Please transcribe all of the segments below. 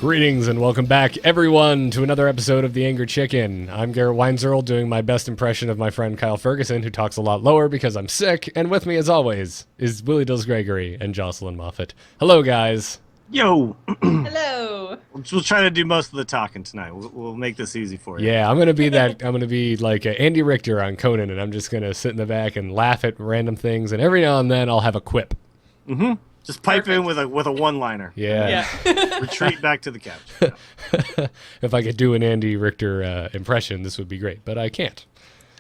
Greetings and welcome back, everyone, to another episode of The Angry Chicken. I'm Garrett Weinzierl, doing my best impression of my friend Kyle Ferguson, who talks a lot lower because I'm sick, and with me, as always, is Willie Dills Gregory and Jocelyn Moffat. Hello, guys. Yo. Hello. We'll try to do most of the talking tonight. We'll make this easy for you. Yeah, I'm gonna be like Andy Richter on Conan, and I'm just gonna sit in the back and laugh at random things, and every now and then I'll have a quip. Mm-hmm. Just pipe in with a one-liner. Yeah. Retreat back to the couch. If I could do an Andy Richter impression, this would be great, but I can't.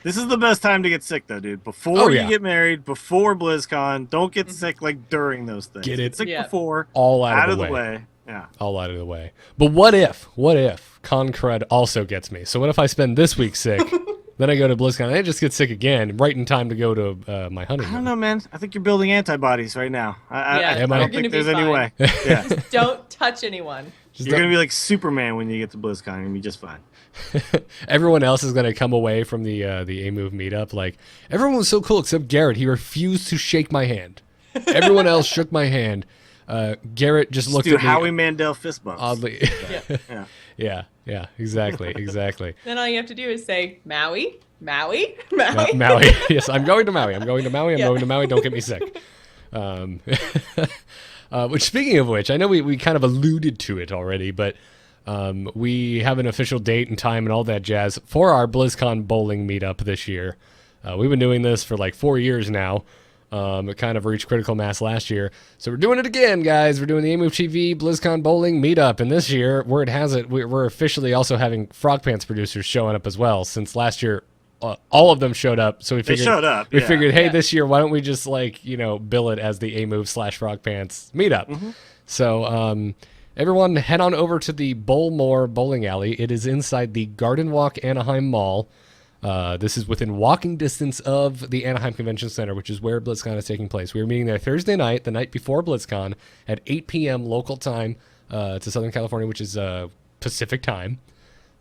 This is the best time to get sick, though, dude. Before you get married, before BlizzCon, don't get sick like during those things. Get sick before, all out of the way. Yeah, all out of the way. But what if Con Crud also gets me? So what if I spend this week sick? Then I go to BlizzCon, and I just get sick again, right in time to go to my honeymoon. I don't know, man. I think you're building antibodies right now. I don't think there's any way. Yeah. Just don't touch anyone. You're going to be like Superman when you get to BlizzCon. You're going to be just fine. Everyone else is going to come away from the A-Move meetup like, everyone was so cool except Garrett. He refused to shake my hand. Everyone else shook my hand. Garrett just looked at me. Howie Mandel fist bumps. Oddly. Yeah, exactly. Then all you have to do is say, Maui. Maui. Yes, I'm going to Maui. I'm going to Maui. Don't get me sick. Which, speaking of which, I know we kind of alluded to it already, but we have an official date and time and all that jazz for our BlizzCon bowling meetup this year. We've been doing this for like 4 years now. It kind of reached critical mass last year. So we're doing it again, guys. We're doing the A-Move TV BlizzCon Bowling Meetup. And this year, word has it, we're officially also having Frog Pants producers showing up as well. Since last year, all of them showed up. So we figured, hey, this year, why don't we just bill it as the A-Move/Frog Pants Meetup? Mm-hmm. So everyone head on over to the Bowlmore Bowling Alley. It is inside the Garden Walk Anaheim Mall. This is within walking distance of the Anaheim Convention Center, which is where BlizzCon is taking place. We are meeting there Thursday night, the night before BlizzCon, at 8 p.m. local time to Southern California, which is Pacific time.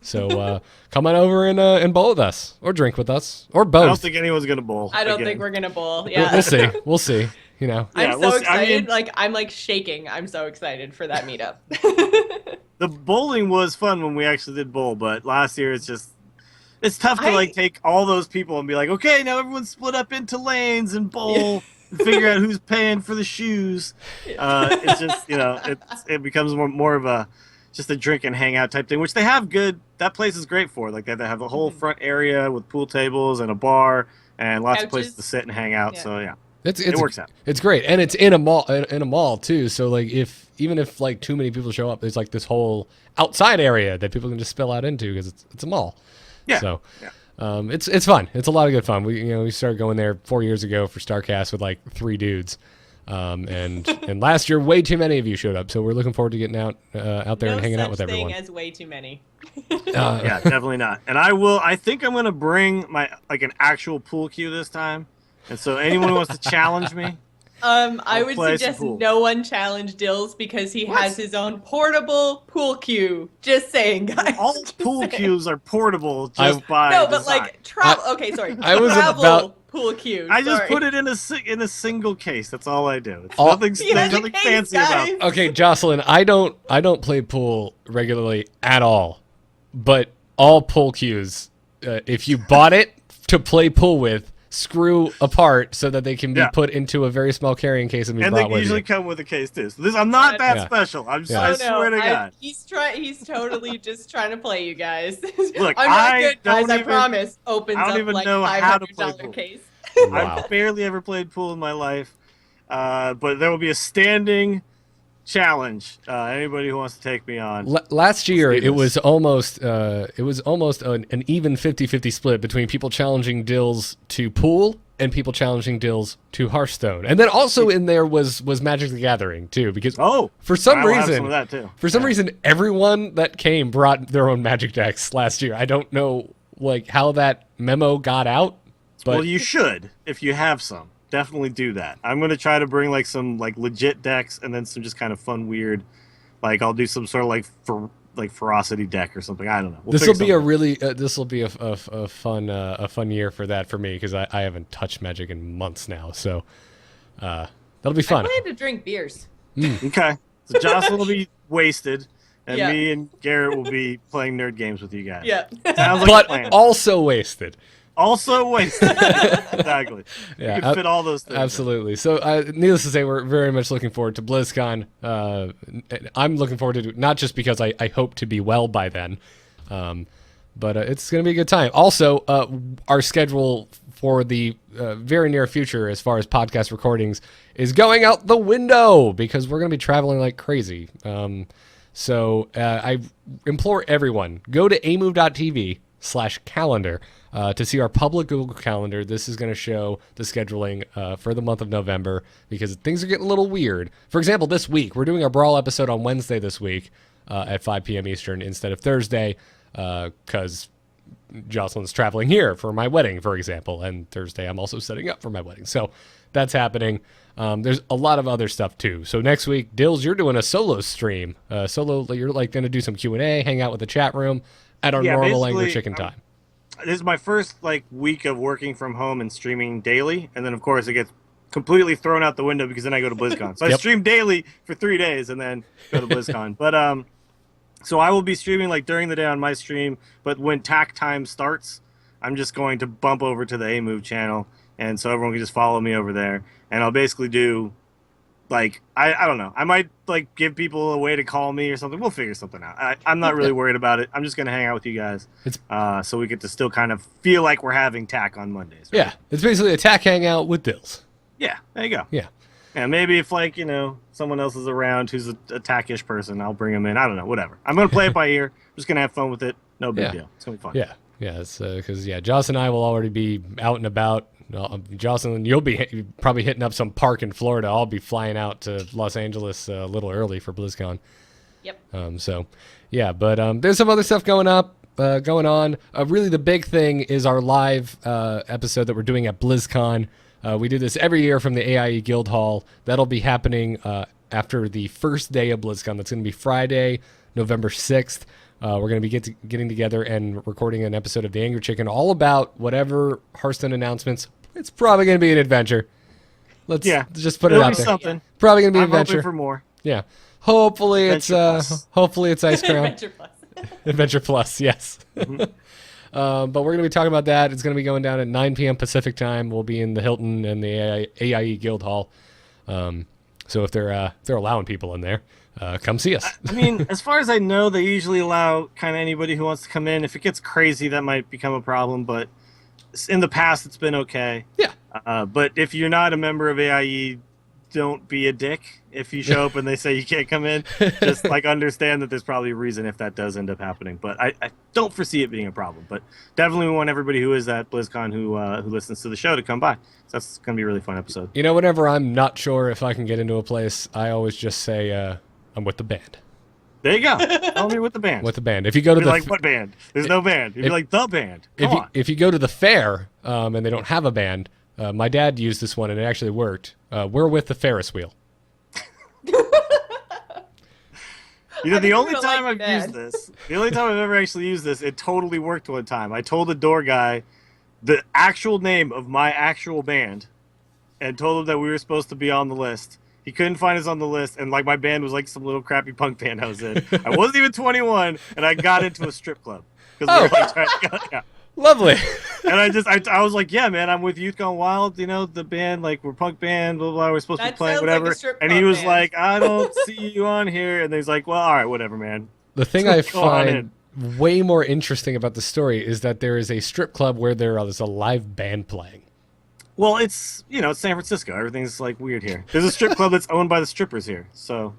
So come on over and bowl with us, or drink with us, or both. I don't think anyone's going to bowl. I don't think we're going to bowl. Yeah, We'll see. You know, I'm so excited. I'm like shaking. I'm so excited for that meetup. The bowling was fun when we actually did bowl, but last year it's tough to take all those people and be like, okay, now everyone's split up into lanes and bowl and figure out who's paying for the shoes. It's just, it becomes more of a just a drink and hang out type thing, which they have good. That place is great for. Like they have a whole front area with pool tables and a bar and lots of places to sit and hang out. Yeah. So yeah. It works out. It's great, and it's in a mall too. So like, even if too many people show up, there's like this whole outside area that people can just spill out into because it's a mall. Yeah. So, it's fun. It's a lot of good fun. We started going there 4 years ago for StarCast with like 3 dudes, and last year way too many of you showed up. So we're looking forward to getting out there and hanging out with everyone. No such thing as way too many. Yeah, definitely not. And I think I'm gonna bring my an actual pool cue this time. And so anyone who wants to challenge me. I would suggest no one challenge Dills because he has his own portable pool cue. Just saying, guys. All pool cues are portable by design. Travel. Okay, sorry. Pool cue. I just put it in a single case. That's all I do. It's nothing fancy about it. Okay, Jocelyn, I don't play pool regularly at all, but all pool cues, if you bought it to play pool with, screw apart so that they can be put into a very small carrying case and be brought with you. And they usually come with a case too. So I'm not that special. I swear to God. He's totally just trying to play you guys. Look, I'm not good, guys. I promise. Opens I don't up even like know how to play $500 pool. case. Wow. I've barely ever played pool in my life, but there will be a standing challenge. Anybody who wants to take me on. Last year, it was almost an even 50-50 split between people challenging Dills to pool and people challenging Dills to Hearthstone. And then also in there was Magic the Gathering too, because for some reason everyone that came brought their own Magic decks last year. I don't know how that memo got out, but well, you should if you have some. Definitely do that. I'm gonna try to bring some legit decks and then some just kind of fun weird, I'll do some sort of ferocity deck or something. I don't know. This will be a fun year for that for me because I haven't touched Magic in months now. So that'll be fun. I plan to drink beers. Okay, so Jocelyn will be wasted. and me and Garrett will be playing nerd games with you guys. Yeah. Sounds like but a plan. also wasted. Also wasted. Exactly. Yeah, you can fit all those things. Absolutely. So, needless to say, we're very much looking forward to BlizzCon. I'm looking forward to it, not just because I hope to be well by then, but it's going to be a good time. Also, our schedule for the very near future, as far as podcast recordings, is going out the window because we're going to be traveling like crazy. So I implore everyone, go to amove.tv/calendar to see our public Google Calendar. This is going to show the scheduling for the month of November because things are getting a little weird. For example, this week, we're doing our Brawl episode on Wednesday this week at 5 p.m. Eastern instead of Thursday because Jocelyn's traveling here for my wedding, for example, and Thursday I'm also setting up for my wedding. So that's happening. There's a lot of other stuff too. So next week, Dills, you're doing a solo stream. You're like going to do some Q&A, hang out with the chat room at our normal Angry Chicken time. This is my first week of working from home and streaming daily, and then of course it gets completely thrown out the window because then I go to BlizzCon. So I stream daily for 3 days and then go to BlizzCon. But so I will be streaming during the day on my stream, but when TAC time starts, I'm just going to bump over to the A-Move channel, and so everyone can just follow me over there. And I'll basically do, I don't know. I might, give people a way to call me or something. We'll figure something out. I'm not really worried about it. I'm just going to hang out with you guys so we get to still kind of feel like we're having TAC on Mondays. Right? Yeah, it's basically a TAC hangout with Dills. Yeah, there you go. Yeah. And maybe if, someone else is around who's a TAC-ish person, I'll bring them in. I don't know, whatever. I'm going to play it by ear. I'm just going to have fun with it. No big deal. It's going to be fun. Yeah. Yeah, it's because, Joss and I will already be out and about. Jocelyn, you'll be probably hitting up some park in Florida. I'll be flying out to Los Angeles a little early for BlizzCon. Yep. But there's some other stuff going on. Really, the big thing is our live episode that we're doing at BlizzCon. We do this every year from the AIE Guild Hall. That'll be happening after the first day of BlizzCon. That's going to be Friday, November 6th. We're going to be getting together and recording an episode of The Angry Chicken all about whatever Hearthstone announcements. It's probably going to be an adventure. Let's just put it out there. Something. Probably going to be an adventure. I'm hoping for more. Yeah. Hopefully it's Ice Crown. Adventure Plus. Adventure Plus, yes. Mm-hmm. But we're going to be talking about that. It's going to be going down at 9 p.m. Pacific time. We'll be in the Hilton and the AIE Guild Hall. So if they're allowing people in there, come see us. I mean, as far as I know, they usually allow kind of anybody who wants to come in. If it gets crazy, that might become a problem. But in the past, it's been okay. Yeah. But if you're not a member of AIE, don't be a dick. If you show up and they say you can't come in, just understand that there's probably a reason if that does end up happening. But I don't foresee it being a problem. But definitely we want everybody who is at BlizzCon who listens to the show to come by. So that's going to be a really fun episode. Whenever I'm not sure if I can get into a place, I always just say I'm with the band. There you go. Tell me with the band. With the band. If you go to what band? There's no band. You'd be like, the band. If you go to the fair and they don't have a band, my dad used this one and it actually worked. We're with the Ferris wheel. The only time I've used this, the only time I've ever actually used this, it totally worked one time. I told the door guy the actual name of my actual band and told him that we were supposed to be on the list. He couldn't find us on the list, and my band was some little crappy punk band I was in. I wasn't even 21, and I got into a strip club. Trying to Lovely. And I was like, yeah, man, I'm with Youth Gone Wild, the band, we're punk band, blah, blah, we're supposed to be playing, whatever. And he was like, I don't see you on here. And he's like, well, all right, whatever, man. The thing I find way more interesting about the story is that there is a strip club where there is a live band playing. Well, it's, it's San Francisco. Everything's weird here. There's a strip club that's owned by the strippers here. So,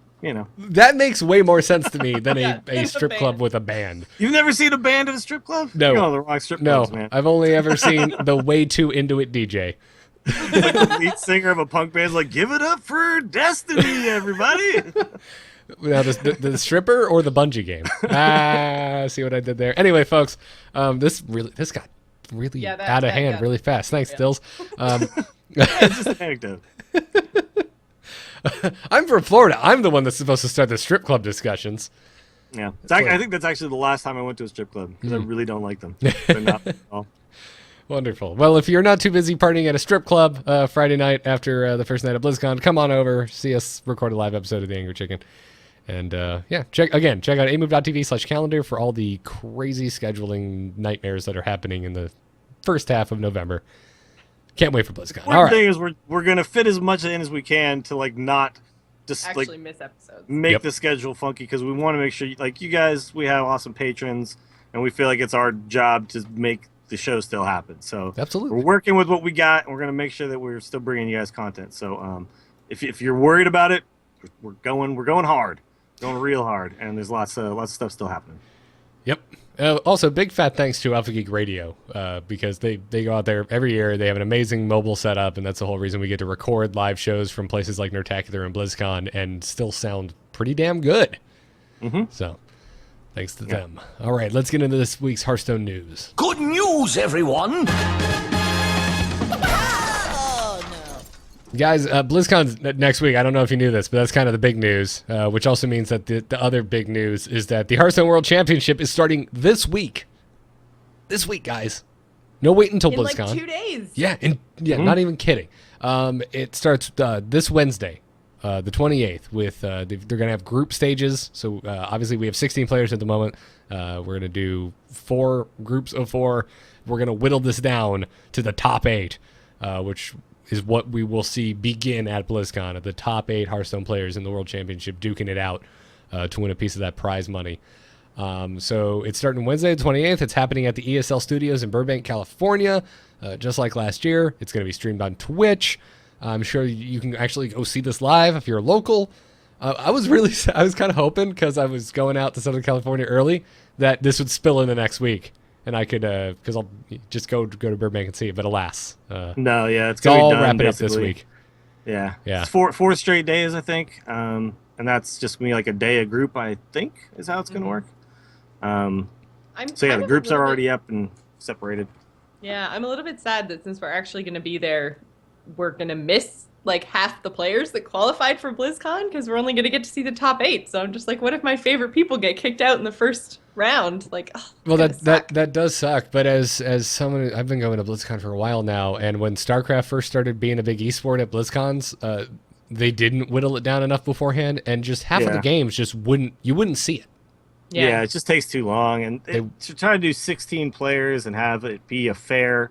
That makes way more sense to me than a strip club with a band. You've never seen a band at a strip club? No. You're going to the wrong strip clubs, man. I've only ever seen the way too into it DJ. The lead singer of a punk band's give it up for Destiny, everybody. Now, the stripper or the bungee game? See what I did there? Anyway, folks, this got really out of hand really fast. Thanks, Dills. It's just an anecdote. I'm from Florida. I'm the one that's supposed to start the strip club discussions. Yeah. I think that's actually the last time I went to a strip club because I really don't like them. They're not at all. Wonderful. Well, if you're not too busy partying at a strip club Friday night after the first night of BlizzCon, come on over, see us record a live episode of The Angry Chicken. And yeah, check out amove.tv/calendar for all the crazy scheduling nightmares that are happening in the first half of November. Can't wait for BlizzCon. One thing is we're gonna fit as much in as we can to like not just actually miss episodes. Make the schedule funky, because we want to make sure like you guys, we have awesome patrons, and we feel like it's our job to make the show still happen. So absolutely, we're working with what we got, and we're gonna make sure that we're still bringing you guys content. So if you're worried about it, we're going hard. Going real hard, and there's lots of stuff still happening. Yep. Also, big fat thanks to Alpha Geek Radio, because they go out there every year. They have an amazing mobile setup, and that's the whole reason we get to record live shows from places like Nerdtacular and BlizzCon and still sound pretty damn good. So, thanks to them. All right, let's get into this week's Hearthstone news. Good news, everyone! Guys, BlizzCon's next week. I don't know if you knew this, but that's kind of the big news, which also means that the other big news is that the Hearthstone World Championship is starting this week. This week, guys. No wait until BlizzCon. In like 2 days. Yeah, not even kidding. It starts this Wednesday, the 28th, with they're going to have group stages. So obviously we have 16 players at the moment. We're going to do 4 groups of 4. We're going to whittle this down to the top 8, which is what we will see begin at BlizzCon, at the top 8 Hearthstone players in the World Championship duking it out to win a piece of that prize money. So it's starting Wednesday the 28th. It's happening at the ESL Studios in Burbank, California. Just like last year, it's going to be streamed on Twitch. I'm sure you can actually go see this live if you're local. I was kind of hoping, because I was going out to Southern California early, that this would spill in the next week. And I could, because I'll just go to Burbank and see it. But alas, no, yeah, it's all done, wrapping basically up this week. Yeah, yeah, it's 4 straight days, I think, and that's just gonna be like a day a group, I think, is how it's gonna work. So yeah, the groups are already up and separated. Yeah, I'm a little bit sad that since we're actually gonna be there, we're gonna miss like half the players that qualified for BlizzCon, because we're only gonna get to see the top 8. So I'm just like, what if my favorite people get kicked out in the first round? Like, well, that does suck. But as someone, I've been going to BlizzCon for a while now, and when StarCraft first started being a big esport at BlizzCons, they didn't whittle it down enough beforehand, and just half of the games just wouldn't see it. Yeah, it just takes too long, and to try to do 16 players and have it be a fair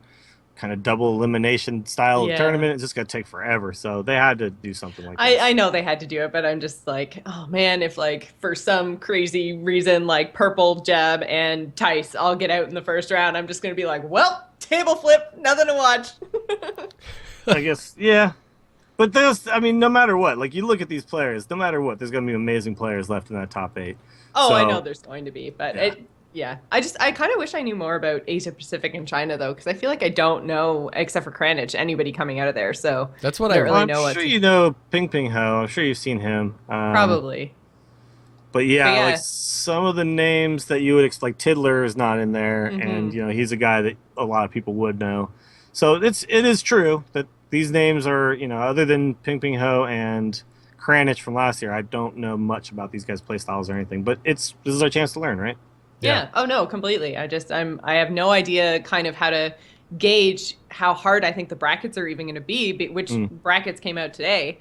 kind of double elimination style of tournament, it's just gonna take forever. So they had to do something like that. I know they had to do it, but I'm just like, oh man, if like for some crazy reason like Purple, Jeb, and Tice all get out in the first round, I'm just gonna be like, well, table flip, nothing to watch. I guess, yeah. But no matter what, like you look at these players, no matter what, there's gonna be amazing players left in that top 8. Oh, so, I know there's going to be, but I kind of wish I knew more about Asia Pacific and China, though, because I feel like I don't know, except for Kranich, anybody coming out of there. So that's what I really know. I'm sure you know Ping Ping Ho. I'm sure you've seen him. Probably. But yeah, like some of the names that you would like Tiddler is not in there, and he's a guy that a lot of people would know. So it is true that these names are, other than Ping Ping Ho and Kranich from last year, I don't know much about these guys' play styles or anything. But this is our chance to learn, right? Yeah. Oh no, completely. I have no idea kind of how to gauge how hard I think the brackets are even going to be, which brackets came out today,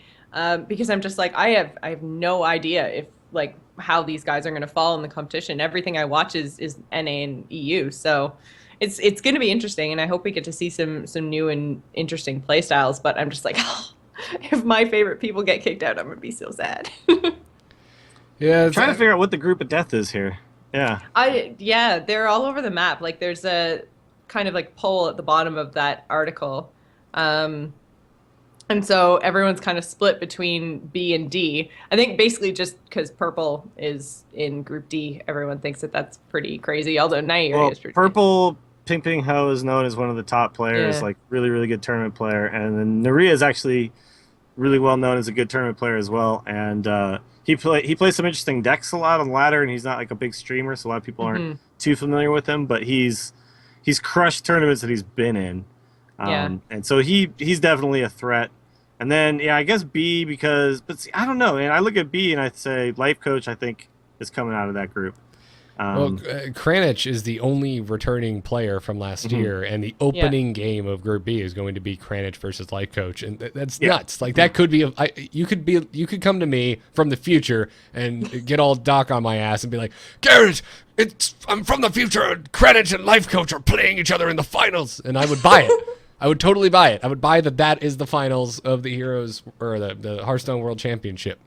because I'm just like, I have no idea if like how these guys are going to fall in the competition. Everything I watch is NA and EU, so it's going to be interesting, and I hope we get to see some new and interesting play styles. But I'm just like, if my favorite people get kicked out, I'm going to be so sad. Yeah, I'm trying to figure out what the group of death is here. Yeah. They're all over the map. Like there's a kind of like poll at the bottom of that article. And so everyone's kind of split between B and D. I think basically just because Purple is in Group D, everyone thinks that that's pretty crazy. Although Nairi is pretty Purple, Ping Ping Ho is known as one of the top players, like really, really good tournament player. And then Naria is actually really well known as a good tournament player as well. And he plays some interesting decks a lot on ladder, and he's not like a big streamer, so a lot of people aren't too familiar with him. But he's crushed tournaments that he's been in, and so he's definitely a threat. And then I guess B, but see, I don't know, and I look at B and I say Life Coach, I think, is coming out of that group. Kranich is the only returning player from last year, and the opening game of Group B is going to be Kranich versus Life Coach, and that's nuts. Like that could be you could come to me from the future and get all Doc on my ass and be like, Garrett, I'm from the future. Kranich and Life Coach are playing each other in the finals, and I would buy it. I would totally buy it. I would buy that is the finals of the Heroes or the Hearthstone World Championship.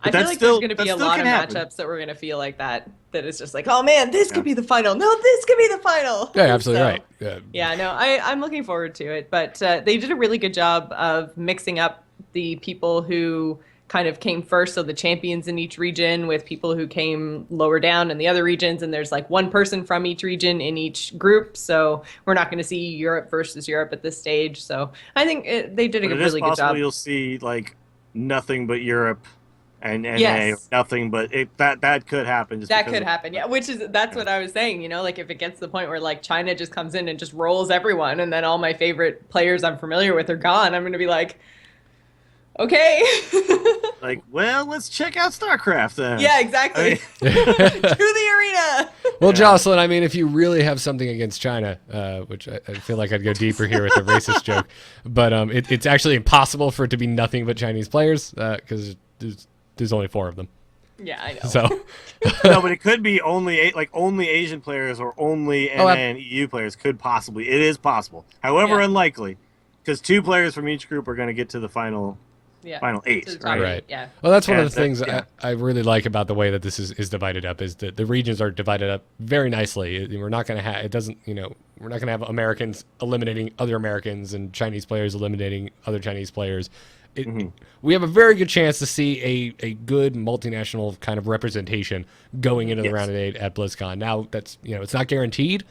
I feel like there's going to be a lot of matchups that we're going to feel like that it's just like, oh man, this could be the final. No, this could be the final. Yeah, absolutely right. Yeah, no, I'm looking forward to it. But they did a really good job of mixing up the people who kind of came first, so the champions in each region, with people who came lower down in the other regions. And there's like one person from each region in each group. So we're not going to see Europe versus Europe at this stage. So I think they did a really good job. You'll see like nothing but Europe. And yes. Nothing, but that could happen. That could happen, yeah. That's what I was saying. You know, like if it gets to the point where like China just comes in and just rolls everyone, and then all my favorite players I'm familiar with are gone, I'm going to be like, okay. Like, well, let's check out StarCraft then. Yeah, exactly. To the arena. Well, Jocelyn, I mean, if you really have something against China, which I feel like I'd go deeper here with a racist joke, but it's actually impossible for it to be nothing but Chinese players because there's only 4 of them. Yeah, I know. So no, but it could be only Asian players or only NA and EU players could possibly. It is possible. However, unlikely, because 2 players from each group are going to get to the final 8. Right. Yeah. Well, that's one of the things I really like about the way that this is divided up is that the regions are divided up very nicely. We're not going to have we're not going to have Americans eliminating other Americans and Chinese players eliminating other Chinese players. We have a very good chance to see a good multinational kind of representation going into the round of 8 at BlizzCon. Now that's it's not guaranteed,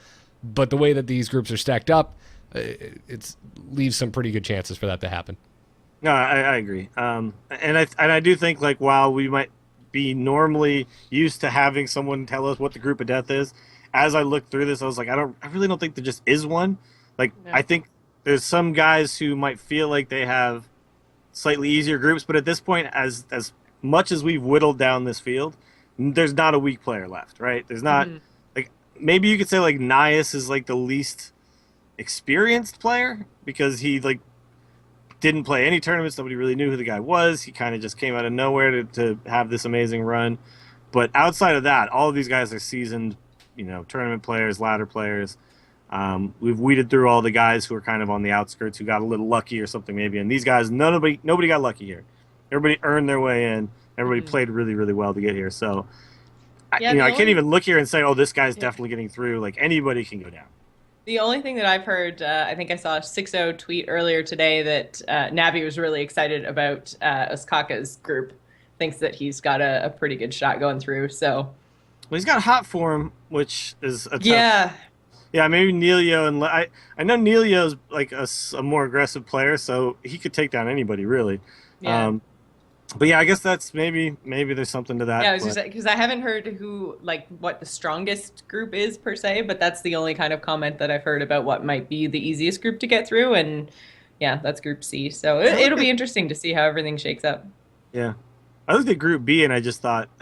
but the way that these groups are stacked up, it leaves some pretty good chances for that to happen. No, I agree. And I do think like while we might be normally used to having someone tell us what the group of death is, as I looked through this, I was like, I really don't think there just is one. Like I think there's some guys who might feel like they have slightly easier groups, but at this point, as much as we've whittled down this field, there's not a weak player left, right? There's not like maybe you could say like Nias is like the least experienced player because he like didn't play any tournaments. Nobody really knew who the guy was. He kind of just came out of nowhere to have this amazing run. But outside of that, all of these guys are seasoned, tournament players, ladder players. We've weeded through all the guys who are kind of on the outskirts who got a little lucky or something maybe. And these guys, nobody got lucky here. Everybody earned their way in. Everybody played really, really well to get here. So, I can't even look here and say, oh, this guy's definitely getting through. Like anybody can go down. The only thing that I've heard, I think I saw a 6-0 tweet earlier today that Navi was really excited about Oskaka's group. Thinks that he's got a pretty good shot going through. So, well, he's got hot form, which is a tough. Yeah, maybe Neilio and I know Neilio's like a more aggressive player, so he could take down anybody really. Yeah. But yeah, I guess that's maybe there's something to that. Yeah, because I haven't heard what the strongest group is per se, but that's the only kind of comment that I've heard about what might be the easiest group to get through, and yeah, that's Group C. So it'll be interesting to see how everything shakes up. Yeah, I looked at Group B and I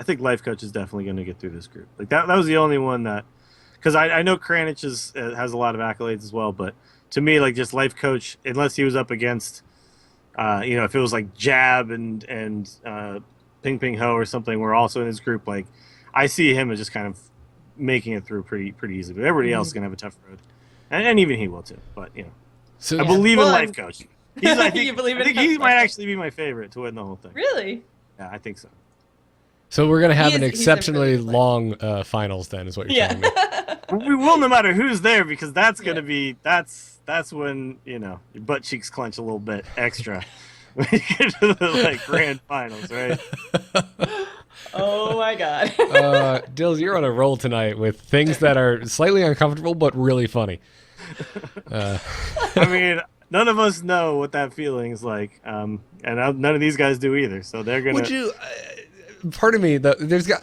think Life Coach is definitely going to get through this group. Like that was the only one that. Because I know Kranich has a lot of accolades as well, but to me, like just Life Coach, unless he was up against, if it was like Jab and Ping Ping Ho or something, we're also in his group. Like, I see him as just kind of making it through pretty easily. But everybody else is gonna have a tough road, and even he will too. But so I believe in Life Coach. I think he might actually be my favorite to win the whole thing. Really? Yeah, I think so. So we're going to have an exceptionally long finals then, is what you're telling me. We will no matter who's there, because that's going to be, that's when, your butt cheeks clench a little bit extra when you get to the grand finals, right? Oh my God. Dills, you're on a roll tonight with things that are slightly uncomfortable, but really funny. I mean, none of us know what that feeling is like. And none of these guys do either. So they're going to... Would you... Part of me,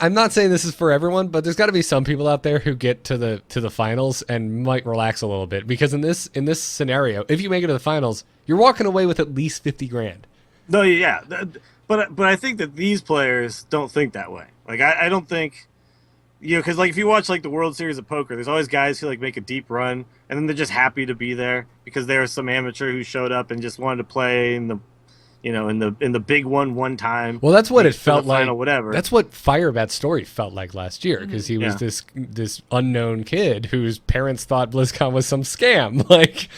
I'm not saying this is for everyone, but there's got to be some people out there who get to the finals and might relax a little bit, because in this scenario, if you make it to the finals, you're walking away with at least $50,000. No, yeah, but I think that these players don't think that way. Like I don't think you know, because like if you watch like the World Series of Poker, there's always guys who like make a deep run, and then they're just happy to be there because there was some amateur who showed up and just wanted to play in the, you know, in the big one time. Well, that's what it for felt the like. final, whatever. That's what Firebat's story felt like last year, because he was this unknown kid whose parents thought BlizzCon was some scam. Like,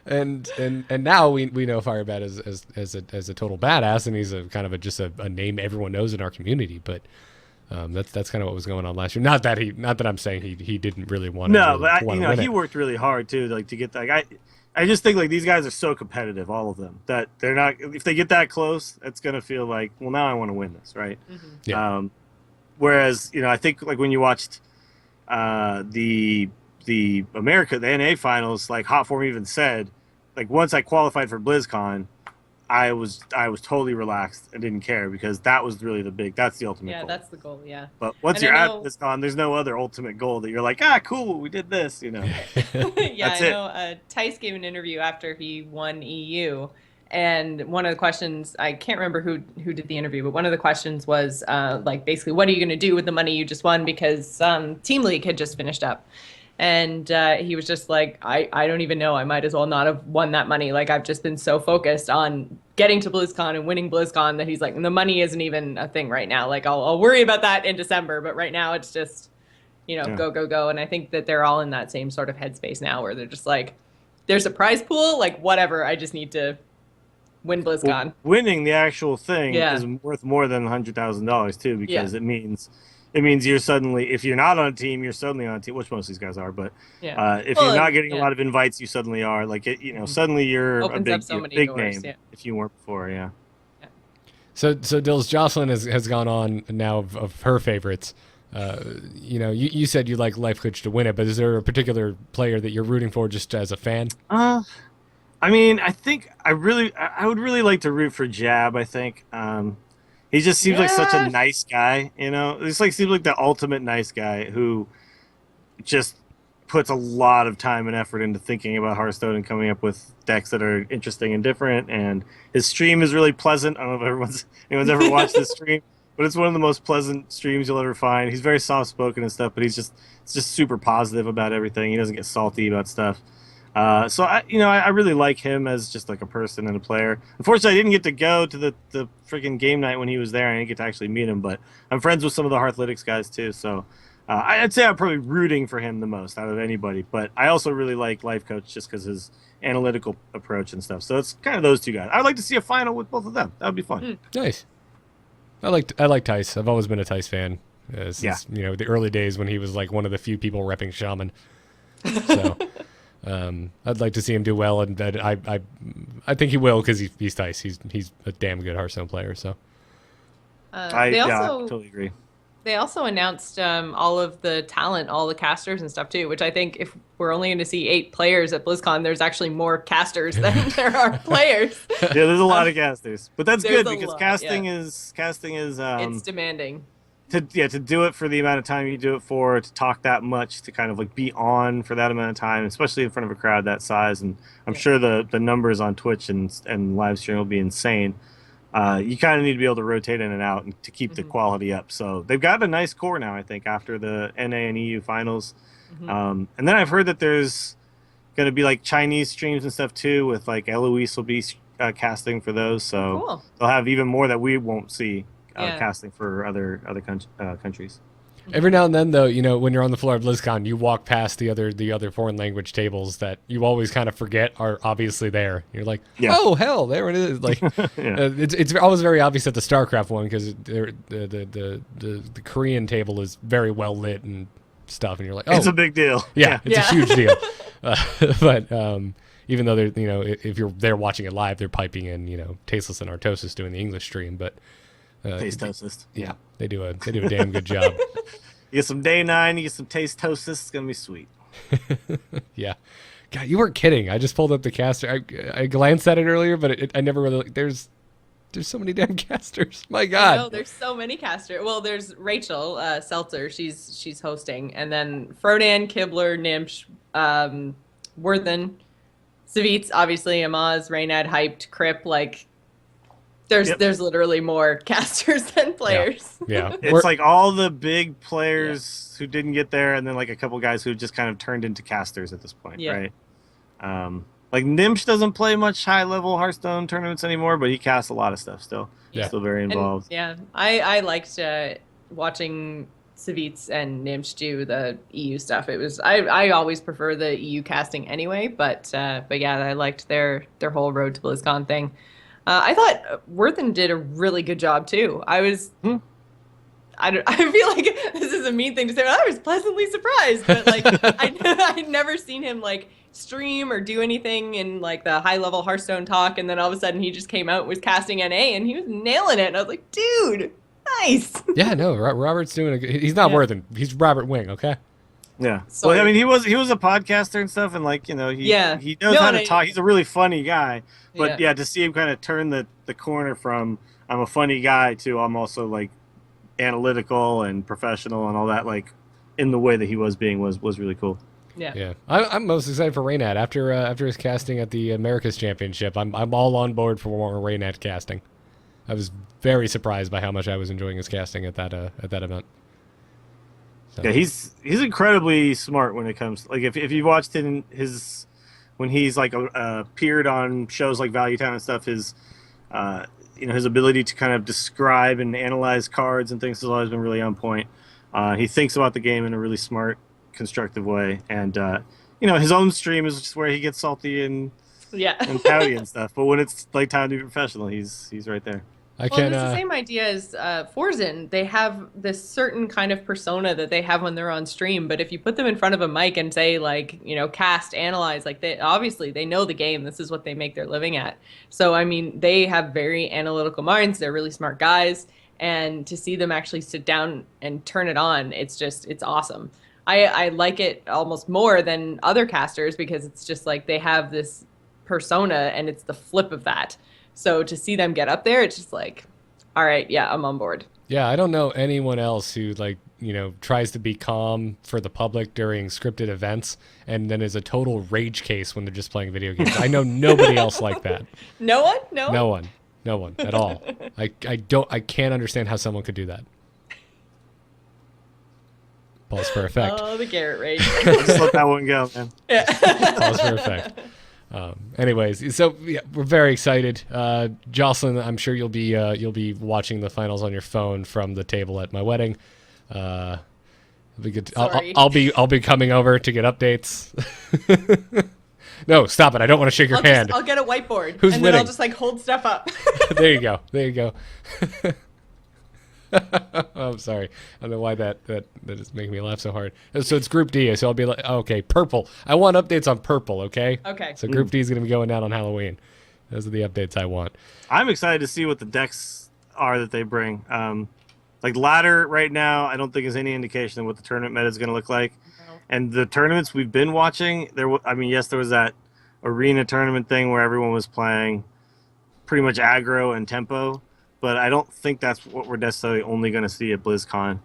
and now we know Firebat as a total badass, and he's a kind of just a name everyone knows in our community. But that's kind of what was going on last year. Not that I'm saying he didn't really want to. No, but you know, he worked really hard too, like to get that. Like, I just think like these guys are so competitive, all of them, that they're not. If they get that close, it's gonna feel like, well, now I want to win this, right? Yeah. Whereas, you know, I think like when you watched the NA finals, like Hot Form even said, like once I qualified for BlizzCon, I was totally relaxed and didn't care, because that was really that's the ultimate goal. Yeah, that's the goal. Yeah. But once you're at BlizzCon, there's no other ultimate goal that you're like, cool, we did this, you know. Yeah, that's I know. Tice gave an interview after he won EU, and one of the questions, I can't remember who did the interview, but one of the questions was like basically, what are you going to do with the money you just won, because Team League had just finished up. And he was just like, I don't even know. I might as well not have won that money. Like, I've just been so focused on getting to BlizzCon and winning BlizzCon that he's like, the money isn't even a thing right now. Like, I'll worry about that in December. But right now it's just, you know, go, go, go. And I think that they're all in that same sort of headspace now, where they're just like, there's a prize pool. Like, whatever. I just need to win BlizzCon. Well, winning the actual thing is worth more than $100,000 too, because it means you're suddenly, if you're not on a team, you're suddenly on a team, which most of these guys are. But if you're not getting a lot of invites, you suddenly are. Like, you know, suddenly you're a big name if you weren't before. Yeah. So Dills, Jocelyn has gone on now of her favorites. You know, you said you like Life Coach to win it, but is there a particular player that you're rooting for just as a fan? I mean, I think I would really like to root for Jab. I think. He just seems like such a nice guy, you know. It's like seems like the ultimate nice guy who just puts a lot of time and effort into thinking about Hearthstone and coming up with decks that are interesting and different. And his stream is really pleasant. I don't know if anyone's ever watched this stream, but it's one of the most pleasant streams you'll ever find. He's very soft spoken and stuff, but it's just super positive about everything. He doesn't get salty about stuff. So I really like him as just like a person and a player. Unfortunately, I didn't get to go to the freaking game night when he was there. I didn't get to actually meet him, but I'm friends with some of the Hearthlytics guys too. So I'd say I'm probably rooting for him the most out of anybody. But I also really like Life Coach just because his analytical approach and stuff. So it's kind of those two guys. I'd like to see a final with both of them. That would be fun. Nice. I like Tice. I've always been a Tice fan. Since you know, the early days when he was like one of the few people repping Shaman. So. I'd like to see him do well, and I think he will, because he's Tice. He's a damn good Hearthstone player. So I totally agree. They also announced all of the talent, all the casters and stuff too, which I think if we're only going to see 8 players at BlizzCon, there's actually more casters than there are players. Yeah, there's a lot of casters, but that's good because casting is it's demanding. To do it for the amount of time you do it for, to talk that much, to kind of like be on for that amount of time, especially in front of a crowd that size, and I'm sure the numbers on Twitch and live stream will be insane. You kind of need to be able to rotate in and out and to keep the quality up. So they've got a nice core now, I think, after the NA and EU finals. And then I've heard that there's going to be like Chinese streams and stuff too, with like Eloise will be casting for those. So they'll have even more that we won't see. Casting for other countries. Every now and then, though, you know, when you're on the floor of BlizzCon, you walk past the other foreign language tables that you always kind of forget are obviously there. You're like, oh hell, there it is. Like, it's always very obvious at the StarCraft one, because the Korean table is very well lit and stuff, and you're like, oh, it's a big deal. It's a huge deal. But even though they're, you know, if you're there watching it live, they're piping in, you know, Tasteless and Artosis doing the English stream, but. Taste-tosis. Yeah, they do a damn good job. You get some Day 9, you get some Taste-tosis, it's gonna be sweet. Yeah, God, you weren't kidding. I just pulled up the caster. I glanced at it earlier, but I never really. There's so many damn casters. My God. No, there's so many casters. Well, there's Rachel Seltzer. She's hosting, and then Frodan, Kibler, Nimsh, Worthen, Savitz, obviously, Amaz, Reynad, Hyped, Crip, like. There's literally more casters than players. Yeah. It's like all the big players who didn't get there, and then like a couple guys who just kind of turned into casters at this point, right? Like Nimsh doesn't play much high-level Hearthstone tournaments anymore, but he casts a lot of stuff still. Yeah. Still very involved. I liked watching Savitz and Nimsh do the EU stuff. It was I always prefer the EU casting anyway, but yeah, I liked their whole Road to BlizzCon thing. I thought Worthen did a really good job too. I feel like this is a mean thing to say, but I was pleasantly surprised. But like, I'd never seen him like stream or do anything in like the high level Hearthstone talk, and then all of a sudden he just came out and was casting NA, and he was nailing it. And I was like, dude, nice. Yeah, no, Robert's doing a good. He's not Worthen. He's Robert Wing. Okay. Yeah. Sorry. Well, I mean, he was a podcaster and stuff, and like he knows how to talk. He's a really funny guy, but yeah, to see him kind of turn the corner from I'm a funny guy to I'm also like analytical and professional and all that, like in the way that he was being was really cool. Yeah. I'm most excited for Raynat after his casting at the Americas Championship. I'm all on board for more Raynat casting. I was very surprised by how much I was enjoying his casting at that event. So. Yeah, he's incredibly smart when it comes like if you watched his when he's like appeared on shows like Value Town and stuff, his his ability to kind of describe and analyze cards and things has always been really on point. He thinks about the game in a really smart, constructive way, and his own stream is just where he gets salty and pouty and stuff. But when it's like time to be professional, he's right there. It's the same idea as Forzen. They have this certain kind of persona that they have when they're on stream, but if you put them in front of a mic and say like, cast, analyze, like they know the game. This is what they make their living at. So I mean, they have very analytical minds. They're really smart guys, and to see them actually sit down and turn it on, it's awesome. I like it almost more than other casters because it's just like they have this persona and it's the flip of that. So to see them get up there, it's just like, all right, yeah, I'm on board. Yeah, I don't know anyone else who tries to be calm for the public during scripted events and then is a total rage case when they're just playing video games. I know nobody else like that. No one? No one at all. I can't understand how someone could do that. Pause for effect. Oh, the Garrett rage. Just let that one go, man. Yeah. Pause for effect. Anyways, so yeah, we're very excited. Jocelyn, I'm sure you'll be watching the finals on your phone from the table at my wedding. It'll be good. I'll be coming over to get updates. No, stop it! I don't want to shake your hand. I'll get a whiteboard. Who's and winning? Then I'll just hold stuff up. There you go. I'm sorry. I don't know why that is making me laugh so hard. So it's Group D. So I'll be like, okay, purple. I want updates on purple. Okay. Okay. So Group D is going to be going down on Halloween. Those are the updates I want. I'm excited to see what the decks are that they bring. Like ladder right now, I don't think is any indication of what the tournament meta is going to look like. No. And the tournaments we've been watching, there was that arena tournament thing where everyone was playing pretty much aggro and tempo. But I don't think that's what we're necessarily only going to see at BlizzCon.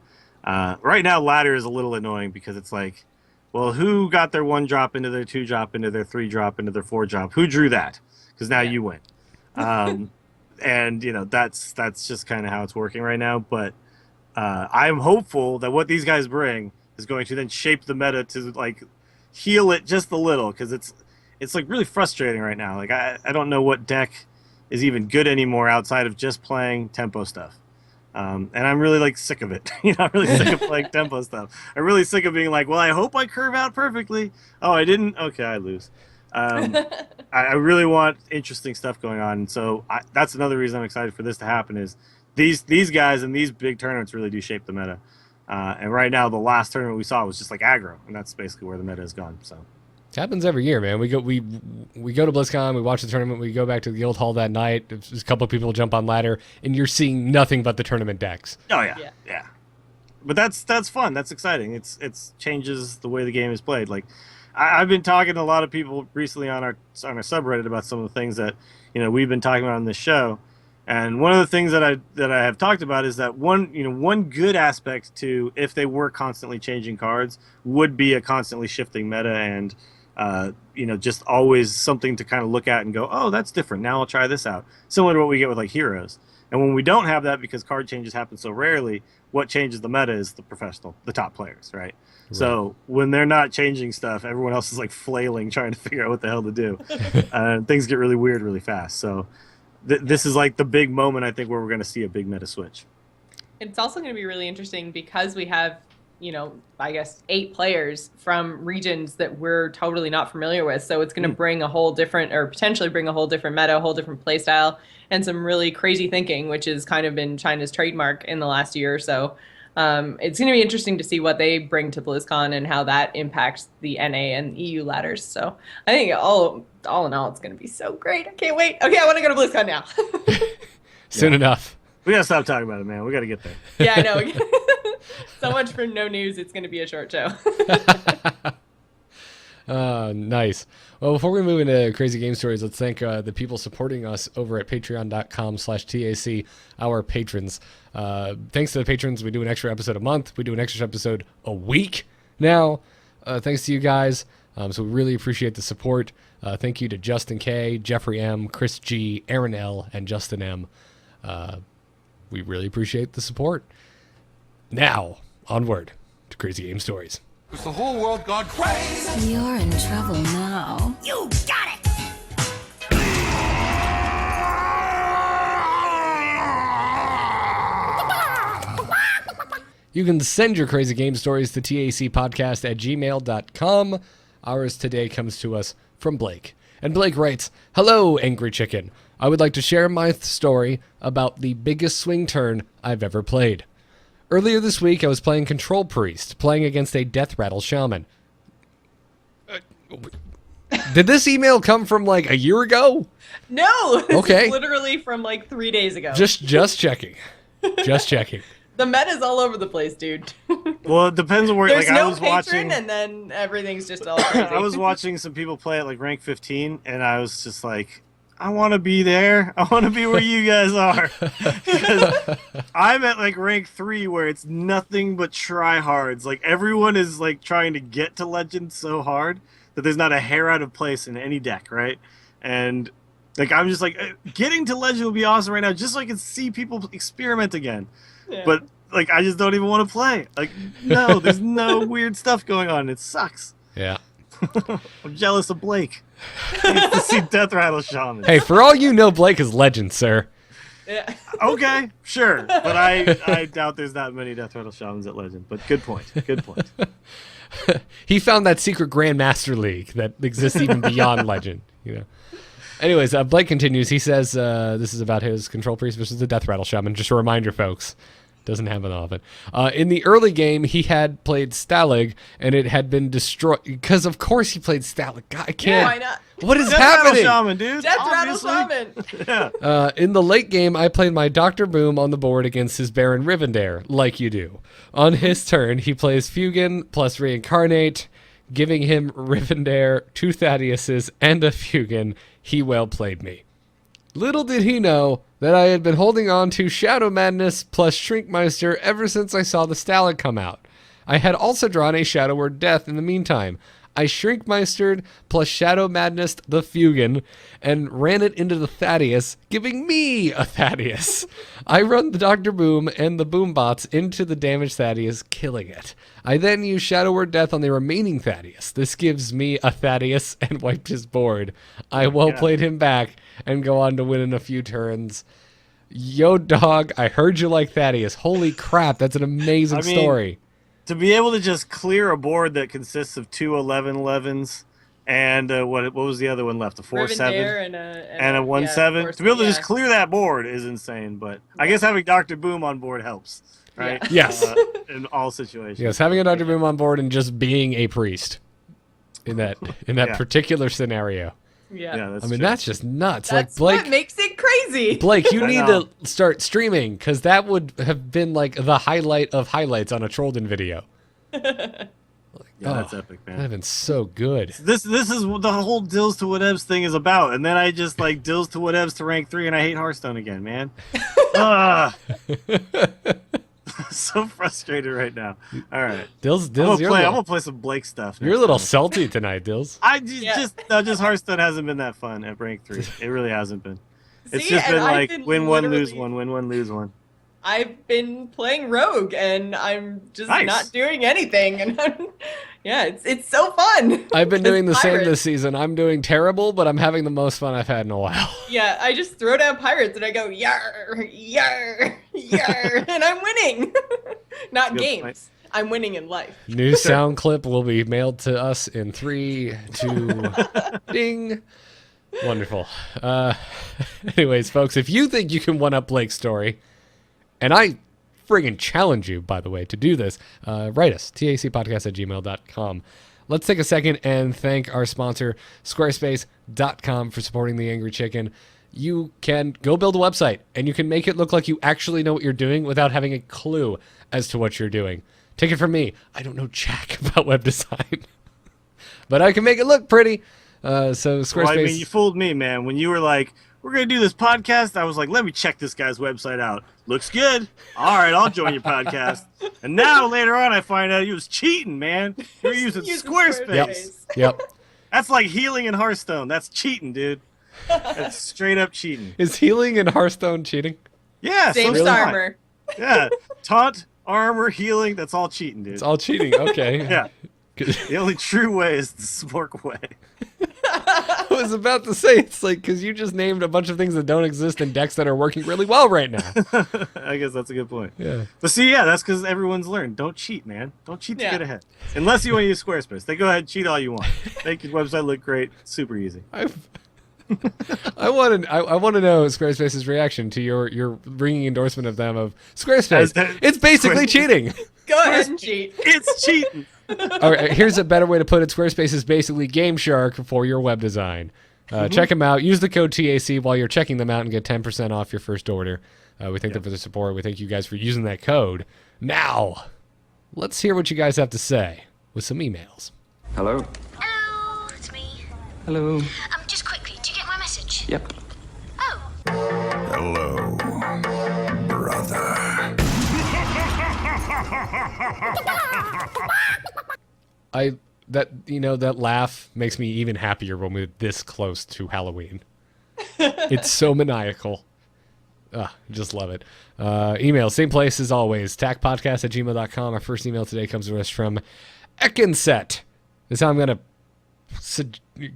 Right now, ladder is a little annoying because it's like, well, who got their 1 drop into their 2 drop into their 3 drop into their 4 drop? Who drew that? Because now you win. And that's just kind of how it's working right now. But I'm hopeful that what these guys bring is going to then shape the meta to like heal it just a little, because it's like really frustrating right now. Like I don't know what deck is even good anymore outside of just playing tempo stuff. And I'm really like sick of it. I'm really sick of playing tempo stuff. I'm really sick of being like, well, I hope I curve out perfectly. Oh, I didn't? Okay, I lose. I really want interesting stuff going on. And so that's another reason I'm excited for this to happen is these guys and these big tournaments really do shape the meta. And right now, the last tournament we saw was just like aggro, and that's basically where the meta has gone. So it happens every year, man. We go to BlizzCon, we watch the tournament, we go back to the guild hall that night. There's a couple of people jump on ladder, and you're seeing nothing but the tournament decks. Oh yeah. But that's fun. That's exciting. It's changes the way the game is played. Like I've been talking to a lot of people recently on our subreddit about some of the things that we've been talking about on this show. And one of the things that I have talked about is that one good aspect to if they were constantly changing cards would be a constantly shifting meta and just always something to kind of look at and go, oh, that's different. Now I'll try this out. Similar to what we get with like heroes. And when we don't have that, because card changes happen so rarely, what changes the meta is the top players, right? So when they're not changing stuff, everyone else is like flailing, trying to figure out what the hell to do. Things get really weird really fast. So this is like the big moment, I think, where we're going to see a big meta switch. It's also going to be really interesting because we have, I guess 8 players from regions that we're totally not familiar with. So it's going to bring a whole different, or potentially bring a whole different meta, a whole different play style, and some really crazy thinking, which has kind of been China's trademark in the last year or so. It's going to be interesting to see what they bring to BlizzCon and how that impacts the NA and EU ladders. So I think all in all, it's going to be so great. I can't wait. Okay, I want to go to BlizzCon now. Soon enough. We got to stop talking about it, man. We got to get there. Yeah, I know. So much for no news. It's going to be a short show. Nice. Well, before we move into crazy game stories, let's thank the people supporting us over at patreon.com/TAC, our patrons. Thanks to the patrons, we do an extra episode a month. We do an extra episode a week now. Thanks to you guys. So we really appreciate the support. Thank you to Justin K, Jeffrey M, Chris G, Aaron L, and Justin M. We really appreciate the support. Now, onward to crazy game stories. Has the whole world gone crazy? You're in trouble now. You got it! You can send your crazy game stories to tacpodcast@gmail.com. Ours today comes to us from Blake. And Blake writes, "Hello, Angry Chicken. I would like to share my story about the biggest swing turn I've ever played. Earlier this week, I was playing Control Priest, playing against a Death Rattle Shaman." Did this email come from like a year ago? No. Okay. It's literally from like 3 days ago. Just checking. Just checking. The meta's all over the place, dude. Well, it depends on where. There's like, no I was patron, watching, and then everything's just all crazy. I was watching some people play at like rank 15, and I was just like, I want to be there. I want to be where you guys are. Because I'm at like rank 3 where it's nothing but tryhards. Like everyone is like trying to get to legend so hard that there's not a hair out of place in any deck, right? And like I'm just like, getting to legend would be awesome right now, just so I can see people experiment again. Yeah. But like I just don't even want to play. Like no, there's no weird stuff going on. It sucks. Yeah. I'm jealous of Blake. I get to see Death Rattle Shaman. Hey, for all you know, Blake is legend, sir. Yeah. Okay, sure. But I doubt there's that many Death Rattle Shamans at legend. But good point. Good point. He found that secret Grandmaster League that exists even beyond legend. Anyways, Blake continues. He says this is about his Control Priest versus the Death Rattle Shaman. Just a reminder, folks. Doesn't happen often. In the early game, he had played Stalag, and it had been destroyed. Because, of course, he played Stalag. God, I can't. Yeah, why not? What is Death happening? Rattle Shaman, dude. Death Obviously. Rattle Shaman. Yeah. In the late game, I played my Dr. Boom on the board against his Baron Rivendare, like you do. On his turn, he plays Fugan plus Reincarnate, giving him Rivendare, 2 Thaddiuses, and a Fugan. He well played me. Little did he know that I had been holding on to Shadow Madness plus Shrinkmeister ever since I saw the Stalag come out. I had also drawn a Shadow Word Death in the meantime. I Shrinkmeistered plus Shadow Madness the Fugan and ran it into the Thaddeus, giving me a Thaddeus. I run the Dr. Boom and the Boom Bots into the damaged Thaddeus, killing it. I then use Shadow Word Death on the remaining Thaddeus. This gives me a Thaddeus and wiped his board. I well played him back and go on to win in a few turns. Yo, dog, I heard you like Thaddeus. Holy crap, that's an amazing story. To be able to just clear a board that consists of 2 11/11s and what was the other one left? A 4/7 and a 1/7. To be able to just clear that board is insane. But I guess having Dr. Boom on board helps, right? Yeah. Yes. In all situations. Yes, having a Dr. Boom on board and just being a priest in that particular scenario. Yeah, that's true. That's just nuts. That's like Blake, what makes it crazy. Blake, you need to start streaming because that would have been like the highlight of highlights on a Trollden video. That's epic, man. That'd have been so good. This is what the whole Dills to Whatevs thing is about, and then I just like Dills to Whatevs to rank 3, and I hate Hearthstone again, man. So frustrated right now. All right. Dills, I'm you're gonna play some Blake stuff. you're a next little time. salty tonight, Dills. Just Hearthstone hasn't been that fun at rank 3. It really hasn't been. It's See, just and been I've like been win one, lose literally- one, win one, lose one. I've been playing Rogue, and I'm just Nice. not doing anything. And yeah, it's so fun. I've been doing the same Pirates. this season. I'm doing terrible, but I'm having the most fun I've had in a while. Yeah, I just throw down pirates and I go yar, yar, yar, and I'm winning. Not Good games. point. I'm winning in life. New sound clip will be mailed to us in 3, 2, ding. Wonderful. Anyways, folks, if you think you can one-up Blake's story, and I friggin' challenge you, by the way, to do this, write us, tacpodcast@gmail.com. Let's take a second and thank our sponsor, Squarespace.com, for supporting the Angry Chicken. You can go build a website, and you can make it look like you actually know what you're doing without having a clue as to what you're doing. Take it from me. I don't know jack about web design, but I can make it look pretty. So Squarespace. Well, I mean, you fooled me, man. When you were like, "We're gonna do this podcast," I was like, "Let me check this guy's website out. Looks good. All right, I'll join your podcast." And now later on, I find out he was cheating, man. You were using Using Squarespace. Yep. That's like healing in Hearthstone. That's cheating, dude. That's straight up cheating. Is healing in Hearthstone cheating? Yeah, Same so's taunt. armor. Yeah, taunt, armor, healing. That's all cheating, dude. It's all cheating. Okay. Yeah. The only true way is the spork way. I was about to say, it's like, because you just named a bunch of things that don't exist in decks that are working really well right now. I guess that's a good point. Yeah. But see, yeah, that's because everyone's learned. Don't cheat, man. Don't cheat to Yeah. get ahead. Unless you want to use Squarespace. Then go ahead and cheat all you want. Make your website look great. Super easy. I want to know Squarespace's reaction to your ringing endorsement of them of Squarespace. It's basically cheating. Go ahead and cheat. It's cheating. All right, here's a better way to put it. Squarespace is basically Game Shark for your web design. Check them out. Use the code TAC while you're checking them out and get 10% off your first order. We thank them for the support. We thank you guys for using that code. Now, let's hear what you guys have to say with some emails. Hello? Hello, it's me. Hello. Just quickly, do you get my message? Yep. Oh, Hello, brother. That laugh makes me even happier when we're this close to Halloween. It's so maniacal. Just love it. Email, same place as always, tacpodcast@gmail.com. Our first email today comes to us from Ekenset. This is how I'm going to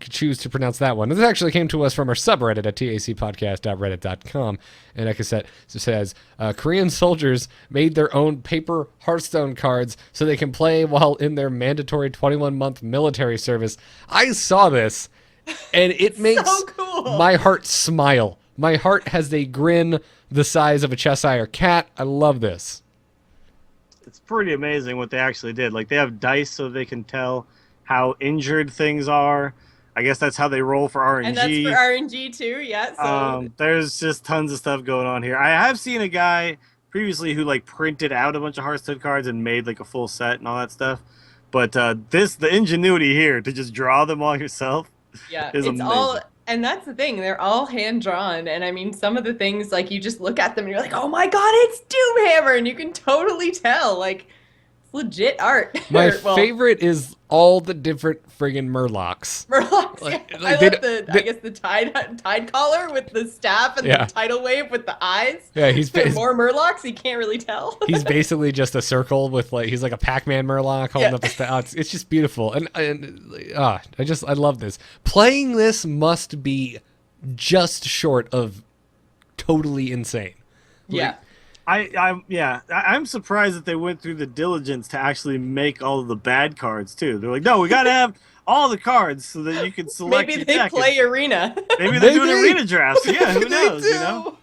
choose to pronounce that one. This actually came to us from our subreddit at tacpodcast.reddit.com. And Ekenset says, Korean soldiers made their own paper Hearthstone cards so they can play while in their mandatory 21-month military service. I saw this, and it makes So cool. my heart smile. My heart has a grin the size of a Cheshire cat. I love this. It's pretty amazing what they actually did. Like, they have dice so they can tell how injured things are. I guess that's how they roll for RNG. And that's for RNG too, yeah. So There's just tons of stuff going on here. I have seen a guy previously who like printed out a bunch of Hearthstone cards and made like a full set and all that stuff. But the ingenuity here to just draw them all yourself yeah, is it's amazing. all, and that's the thing. They're all hand drawn, and I mean, some of the things like you just look at them and you're like, oh my god, it's Doomhammer, and you can totally tell like it's legit art. My Well, favorite is all the different friggin' Murlocs. Murlocs. Like- Yeah. like I they love I guess the tide collar with the staff and Yeah. the tidal wave with the eyes. Yeah, he's There are bas- more Murlocs. You can't really tell. he's basically just a circle with he's like a Pac-Man Murloc holding Yeah. up a staff. It's just beautiful, and I love this. Playing this must be just short of totally insane. Yeah. I'm surprised that they went through the diligence to actually make all of the bad cards too. They're like, no, we got to have all the cards so that you can select. Maybe your they deck. play arena. Maybe they're doing Maybe. arena drafts. Yeah, who Maybe they knows? You know,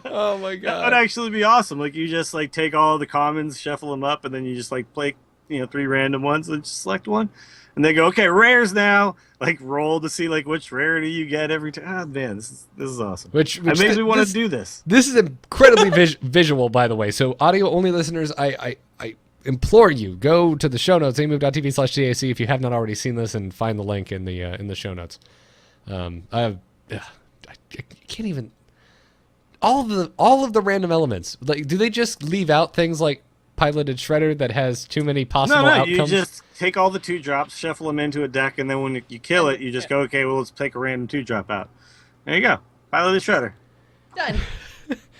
Oh my that would god. actually be awesome. Like you just like take all the commons, shuffle them up, and then you just like play 3 random ones and just select one, and they go, okay, rares now. Like roll to see like which rarity you get every time. Oh man, this is awesome. Which It makes me want to do this. This is incredibly visual, by the way. So audio-only listeners, I implore you, go to the show notes, amove.tv/TAC if you have not already seen this, and find the link in the show notes. I can't even. all of the random elements. Like, do they just leave out things like piloted shredder that has too many possible outcomes? You just take all the 2-drops, shuffle them into a deck, and then when you kill it, you just go, okay, well, let's take a random 2-drop out. There you go. Piloted shredder. Done.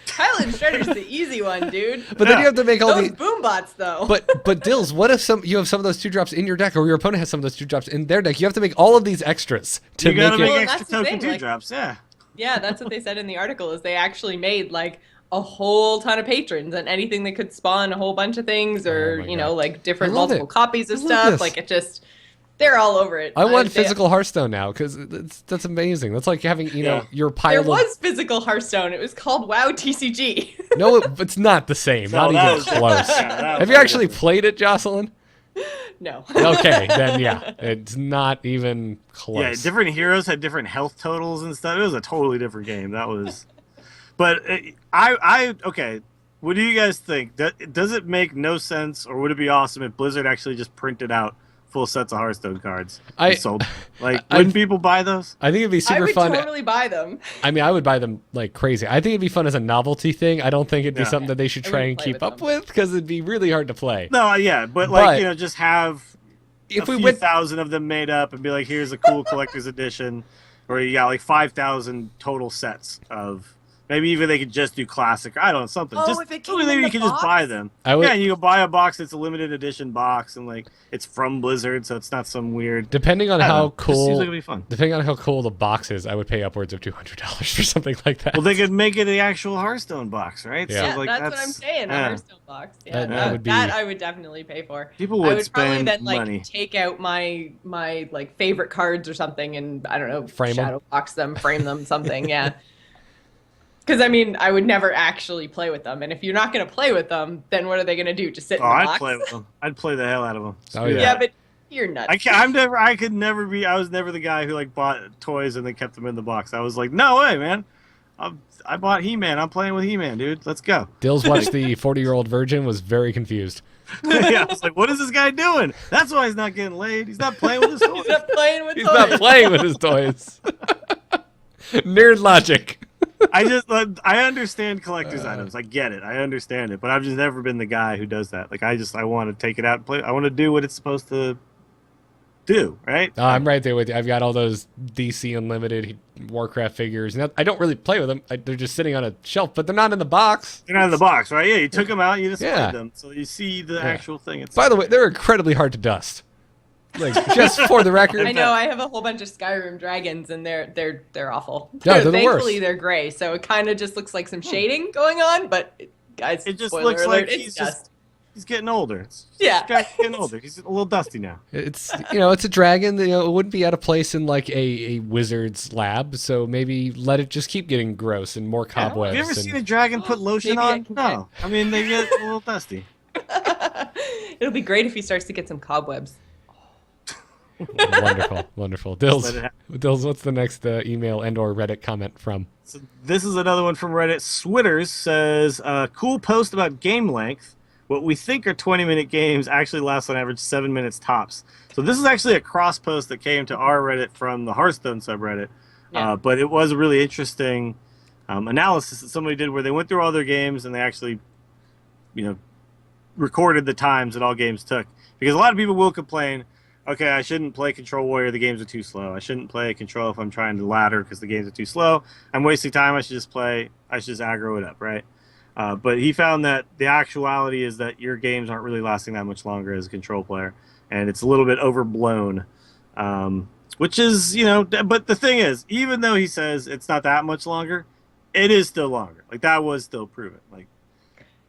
Pilot Shredder's the easy one, dude. But then you have to make all those the boom bots, though. But Dills, what if you have some of those 2-drops in your deck, or your opponent has some of those 2-drops in their deck? You have to make all of these extras to you gotta make make it. extra token 2-drops, yeah. Yeah, that's what they said in the article, is they actually made like a whole ton of patrons, and anything that could spawn a whole bunch of things, or my you know, God. like different I love multiple it. copies of I love stuff. this. Like, it just, they're all over it. I want physical Hearthstone now, because that's amazing. That's like having your There pilot. was physical Hearthstone. It was called WoW TCG. No, it's not the same. No, not that even was- close. yeah, that Have was you actually played it, Jocelyn? No. Okay, then yeah, it's not even close. Yeah, different heroes had different health totals and stuff. It was a totally different game. That was, but okay. What do you guys think? Does it make no sense, or would it be awesome if Blizzard actually just printed out full sets of Hearthstone cards and sold them? Like, wouldn't people buy those? I think it'd be I super would fun. totally buy them. I mean, I would buy them like crazy. I think it'd be fun as a novelty thing. I don't think it'd be Yeah. something that they should I try wouldn't and play keep with up them. with, because it'd be really hard to play. No, yeah, but just have If a we few went, thousand of them made up and be like, here's a cool collector's edition, or you got like 5,000 total sets of. Maybe even they could just do classic. I don't know, something. Oh, just if it came maybe in you the could just buy box? them. I would- Yeah, you can buy a box that's a limited edition box, and like it's from Blizzard, so it's not some weird. depending on I don't how know. Just cool, seems like it'd be fun. depending on how cool the box is, I would pay upwards of $200 for something like that. Well, they could make it the actual Hearthstone box, right? Yeah. Yeah, like, that's what I'm saying. A yeah. Hearthstone box. Yeah, That would be- that I would definitely pay for. People I would would probably spend then like money. take out my like favorite cards or something, and I don't know, Frame 'em? shadow box them, frame them, something. Yeah. Because I mean, I would never actually play with them, and if you're not gonna play with them, then what are they gonna do? Just sit Oh, in the I'd box? play with them. I'd play the hell out of them. Oh, yeah. Yeah, but you're nuts. I could never be. I was never the guy who like bought toys and then kept them in the box. I was like, no way, man. I bought He-Man. I'm playing with He-Man, dude. Let's go. Dills watched the 40-year-old virgin, was very confused. Yeah, I was like, what is this guy doing? That's why he's not getting laid. He's not playing with his toys. He's not playing with He's toys. not playing with his toys. Nerd logic. I understand collector's items. I get it. I understand it. But I've just never been the guy who does that. Like, I want to take it out and play. I want to do what it's supposed to do, right? Oh, I'm right there with you. I've got all those DC Unlimited Warcraft figures. Now, I don't really play with them. They're just sitting on a shelf, but they're not in the box. They're not in the box, right? Yeah, you took them out, you displayed Yeah. them. So you see the actual thing. It's By the way, they're incredibly hard to dust. Like, just for the record. I know. I have a whole bunch of Skyrim dragons, and they're awful. Yeah, they're the Thankfully, worst. they're gray, so it kind of just looks like some shading going on. But guys, It just spoiler looks alert, like it's he's dust. he's getting older. Yeah. This guy's getting older. He's a little dusty now. It's it's a dragon. It wouldn't be out of place in like a wizard's lab. So maybe let it just keep getting gross and more cobwebs. Have you ever and- seen a dragon put lotion Maybe I on? can No. I mean, they get a little dusty. It'll be great if he starts to get some cobwebs. Wonderful, wonderful. Dills, Let it Dills, what's the next email and/or Reddit comment from? So this is another one from Reddit. Switters says, cool post about game length. What we think are 20-minute games actually last on average 7 minutes tops. So this is actually a cross post that came to our Reddit from the Hearthstone subreddit. Yeah. But it was a really interesting analysis that somebody did where they went through all their games and they actually, recorded the times that all games took. Because a lot of people will complain, okay, I shouldn't play Control Warrior, the games are too slow. I shouldn't play Control if I'm trying to ladder because the games are too slow. I'm wasting time, I should just aggro it up, right? But he found that the actuality is that your games aren't really lasting that much longer as a Control player. And it's a little bit overblown. Which is, but the thing is, even though he says it's not that much longer, it is still longer. Like, that was still proven. Like,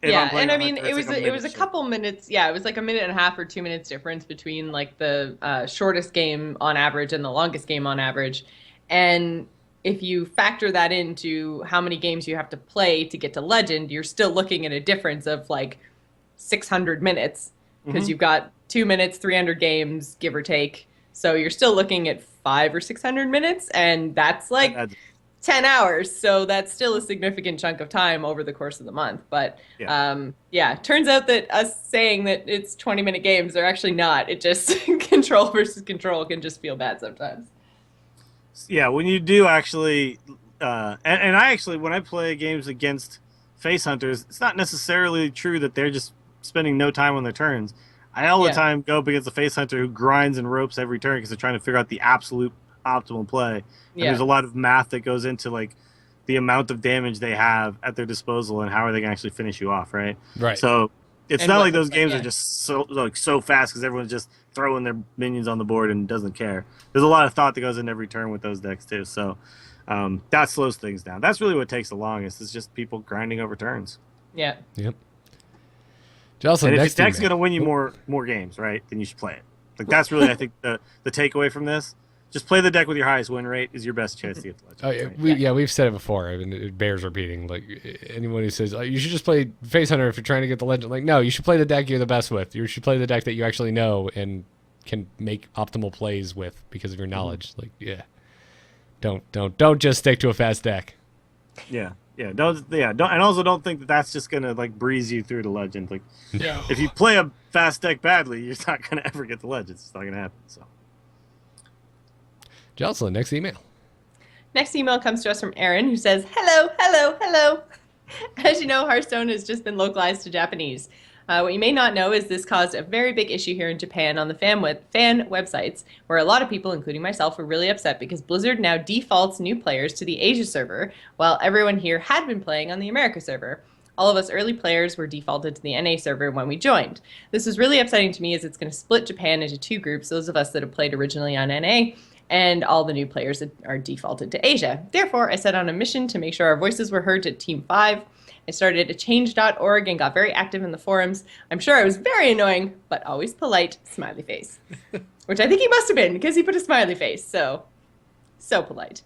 if I'm Yeah, playing and I on mean, Hunter, it it's was like it was a minute couple minutes. Yeah, it was like a minute and a half or 2 minutes difference between like the shortest game on average and the longest game on average. And if you factor that into how many games you have to play to get to Legend, you're still looking at a difference of like 600 minutes because you've got 2 minutes, 300 games, give or take. So you're still looking at 500 or 600 minutes, and that's like 10 hours. So that's still a significant chunk of time over the course of the month. But turns out that us saying that it's 20-minute games, they're actually not. It just Control versus Control can just feel bad sometimes. Yeah, when you do actually and I actually, when I play games against face hunters, it's not necessarily true that they're just spending no time on their turns. I all the time go up against a face hunter who grinds and ropes every turn because they're trying to figure out the absolute optimal play. And there's a lot of math that goes into like the amount of damage they have at their disposal and how are they going to actually finish you off, right? Right. So it's not like those games are just so fast because everyone's just throwing their minions on the board and doesn't care. There's a lot of thought that goes into every turn with those decks too. So that slows things down. That's really what takes the longest. Is just people grinding over turns. Yeah. Yep. Jocelyn, and if next your deck's email. going to win you more games, right? Then you should play it. Like that's really, I think, the takeaway from this. Just play the deck with your highest win rate is your best chance to get the legend. Oh, yeah, we've said it before. I mean, it bears repeating. Like anyone who says you should just play Face Hunter if you're trying to get the legend, like no, you should play the deck you're the best with. You should play the deck that you actually know and can make optimal plays with because of your knowledge. Like don't just stick to a fast deck. Don't, and also don't think that that's just gonna like breeze you through the legend. Like if you play a fast deck badly, you're not gonna ever get the legends. It's not gonna happen. So. Jocelyn, next email. Next email comes to us from Aaron, who says, hello, hello, hello. As you know, Hearthstone has just been localized to Japanese. What you may not know is this caused a very big issue here in Japan on the fan websites, where a lot of people, including myself, were really upset because Blizzard now defaults new players to the Asia server, while everyone here had been playing on the America server. All of us early players were defaulted to the NA server when we joined. This was really upsetting to me as it's going to split Japan into two groups, those of us that have played originally on NA, and all the new players are defaulted to Asia. Therefore, I set on a mission to make sure our voices were heard to Team 5. I started at change.org and got very active in the forums. I'm sure I was very annoying, but always polite, smiley face. Which I think he must have been, because he put a smiley face, so polite.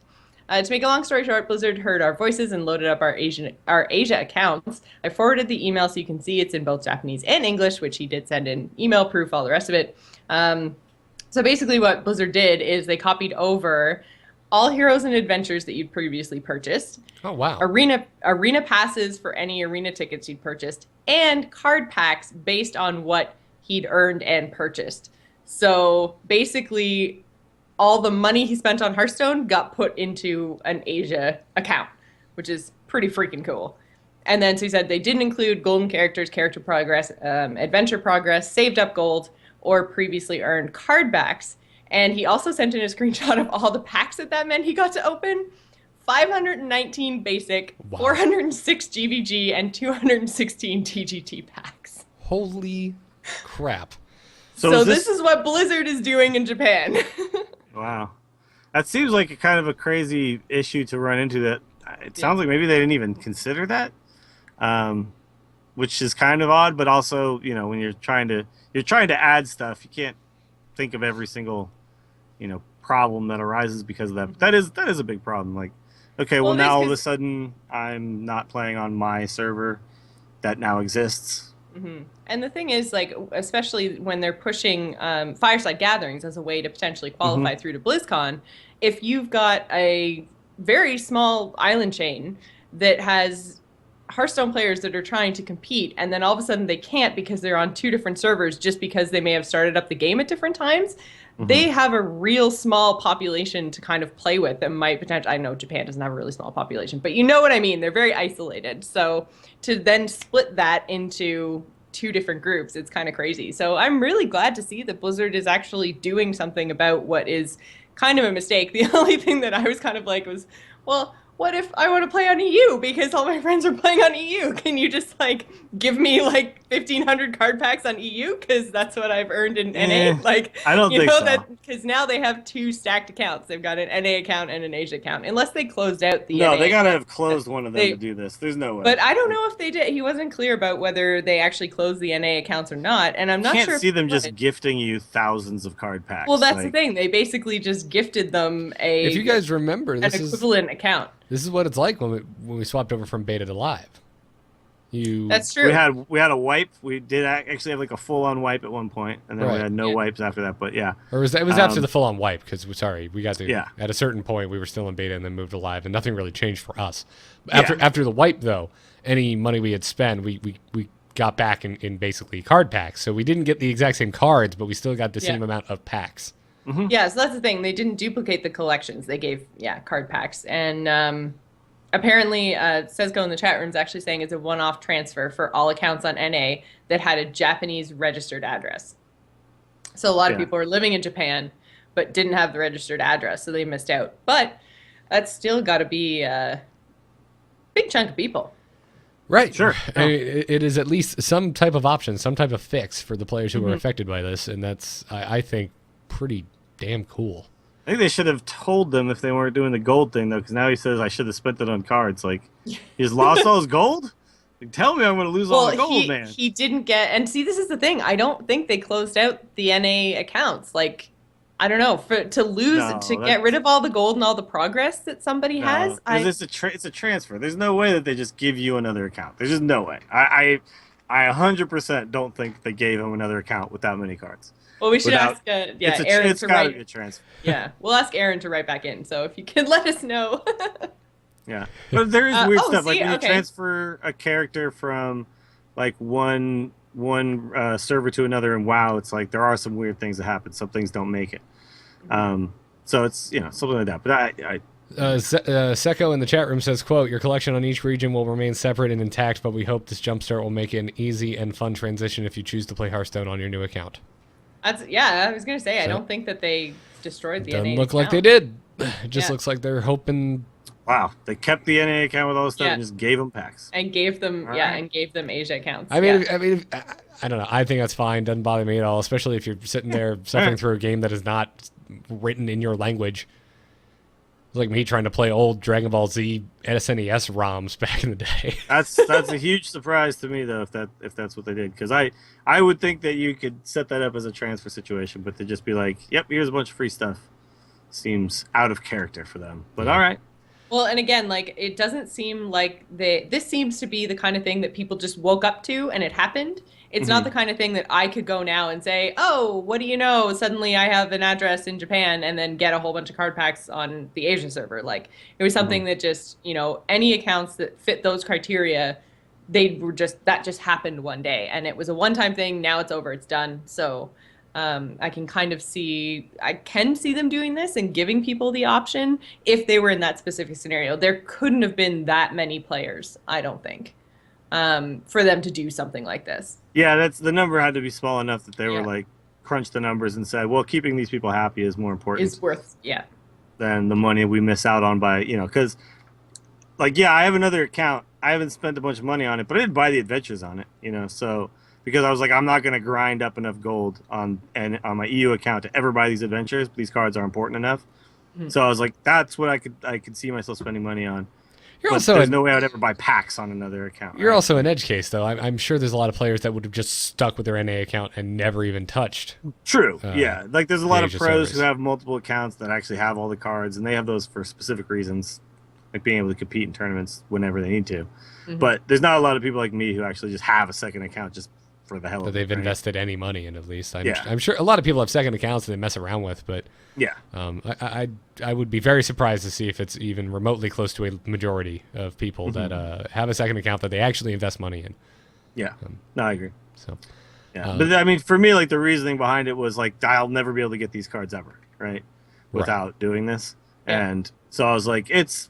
To make a long story short, Blizzard heard our voices and loaded up our Asia accounts. I forwarded the email so you can see it's in both Japanese and English, which he did send in email proof, all the rest of it. So basically what Blizzard did is they copied over all Heroes and Adventures that you'd previously purchased. Oh, wow. Arena passes for any arena tickets you'd purchased, and card packs based on what he'd earned and purchased. So basically all the money he spent on Hearthstone got put into an Asia account, which is pretty freaking cool. And then so he said they didn't include golden characters, character progress, adventure progress, saved up gold, or previously earned card backs. And he also sent in a screenshot of all the packs that meant he got to open. 519 basic, wow. 406 GVG, and 216 TGT packs. Holy crap. So this is what Blizzard is doing in Japan. Wow. That seems like a kind of a crazy issue to run into. That it sounds like maybe they didn't even consider that, which is kind of odd. But also, when you're trying to add stuff, you can't think of every single, problem that arises because of that. That is a big problem. Like, okay, well now all of a sudden I'm not playing on my server that now exists. Mm-hmm. And the thing is, like, especially when they're pushing fireside gatherings as a way to potentially qualify through to BlizzCon, if you've got a very small island chain that has Hearthstone players that are trying to compete, and then all of a sudden they can't because they're on two different servers just because they may have started up the game at different times, they have a real small population to kind of play with that might potentially, I know Japan doesn't have a really small population, but you know what I mean, they're very isolated. So to then split that into two different groups, it's kind of crazy. So I'm really glad to see that Blizzard is actually doing something about what is kind of a mistake. The only thing that I was kind of like was, well, what if I want to play on EU because all my friends are playing on EU? Can you just give me 1,500 card packs on EU because that's what I've earned in NA? I don't think so. Because now they have two stacked accounts. They've got an NA account and an Asia account. Unless they closed out the NA. No, they gotta have closed one of them to do this. There's no way. But I don't know if they did. He wasn't clear about whether they actually closed the NA accounts or not, and I'm not sure. Can't see them just gifting you thousands of card packs. Well, that's the thing. They basically just gifted them if you guys remember, an equivalent account. This is what it's like when we swapped over from beta to live. That's true. We had a wipe. We did actually have a full-on wipe at one point, and then we had no wipes after that. But yeah, or it was after the full-on wipe because we got to at a certain point we were still in beta and then moved to live, and nothing really changed for us. After the wipe though, any money we had spent, we got back in basically card packs. So we didn't get the exact same cards, but we still got the same amount of packs. Yeah, so that's the thing. They didn't duplicate the collections. They gave, card packs. And apparently, Sezgo in the chat room is actually saying it's a one-off transfer for all accounts on NA that had a Japanese registered address. So a lot of people are living in Japan but didn't have the registered address, so they missed out. But that's still got to be a big chunk of people. Right. Sure. I mean, it is at least some type of option, some type of fix for the players who were affected by this, and that's, I think, pretty damn cool. I think they should have told them if they weren't doing the gold thing, though, because now he says I should have spent it on cards. Like, he just lost all his gold? Like, tell me I'm going to lose all the gold, man. He didn't get... And see, this is the thing. I don't think they closed out the NA accounts. Like, I don't know. To get rid of all the gold and all the progress that somebody has... It's a transfer. There's no way that they just give you another account. There's just no way. I 100% don't think they gave him another account with that many cards. Well, we should ask Aaron it's to gotta write. Be a transfer. Yeah, we'll ask Aaron to write back in. So if you could let us know. Yeah, but there is weird stuff. Like when you okay. transfer a character from like one server to another in WoW, it's like there are some weird things that happen. Some things don't make it. So it's something like that. But Seko in the chat room says, quote, your collection on each region will remain separate and intact, but we hope this jumpstart will make it an easy and fun transition if you choose to play Hearthstone on your new account. I was going to say, I don't think that they destroyed the NA Doesn't look account. like they did. It just looks like they're hoping... Wow, they kept the NA account with all the stuff and just gave them packs. And gave them, and gave them Asia accounts. I mean, I don't know. I think that's fine. Doesn't bother me at all, especially if you're sitting there suffering through a game that is not written in your language. It's like me trying to play old Dragon Ball Z SNES ROMs back in the day. That's a huge surprise to me, though, if that's what they did. Because I would think that you could set that up as a transfer situation, but to just be like, yep, here's a bunch of free stuff, seems out of character for them. But all right. Well, and again, like, it doesn't seem like this seems to be the kind of thing that people just woke up to and it happened. It's not the kind of thing that I could go now and say, oh, what do you know? Suddenly I have an address in Japan and then get a whole bunch of card packs on the Asia server. Like, it was something that just, any accounts that fit those criteria, that just happened one day. And it was a one-time thing. Now it's over. It's done. So I can see them doing this and giving people the option if they were in that specific scenario. There couldn't have been that many players, I don't think, for them to do something like this. Yeah, the number had to be small enough that they were like crunched the numbers and said, well, keeping these people happy is more important. Is worth, than the money we miss out on by, because, like, I have another account. I haven't spent a bunch of money on it, but I didn't buy the adventures on it, so... Because I was like, I'm not going to grind up enough gold on my EU account to ever buy these adventures. But these cards are important enough. So I was like, that's what I could see myself spending money on. There's no way I would ever buy packs on another account. You're also an edge case, though. I'm sure there's a lot of players that would have just stuck with their NA account and never even touched. True. Like there's a lot of pros servers who have multiple accounts that actually have all the cards, and they have those for specific reasons, like being able to compete in tournaments whenever they need to. But there's not a lot of people like me who actually just have a second account just for the hell of it. That they've invested any money in, at least. I'm sure a lot of people have second accounts that they mess around with, but I would be very surprised to see if it's even remotely close to a majority of people that have a second account that they actually invest money in. No, I agree. So, but I mean, for me, like the reasoning behind it was like, I'll never be able to get these cards ever, right? Without doing this. And so I was like, it's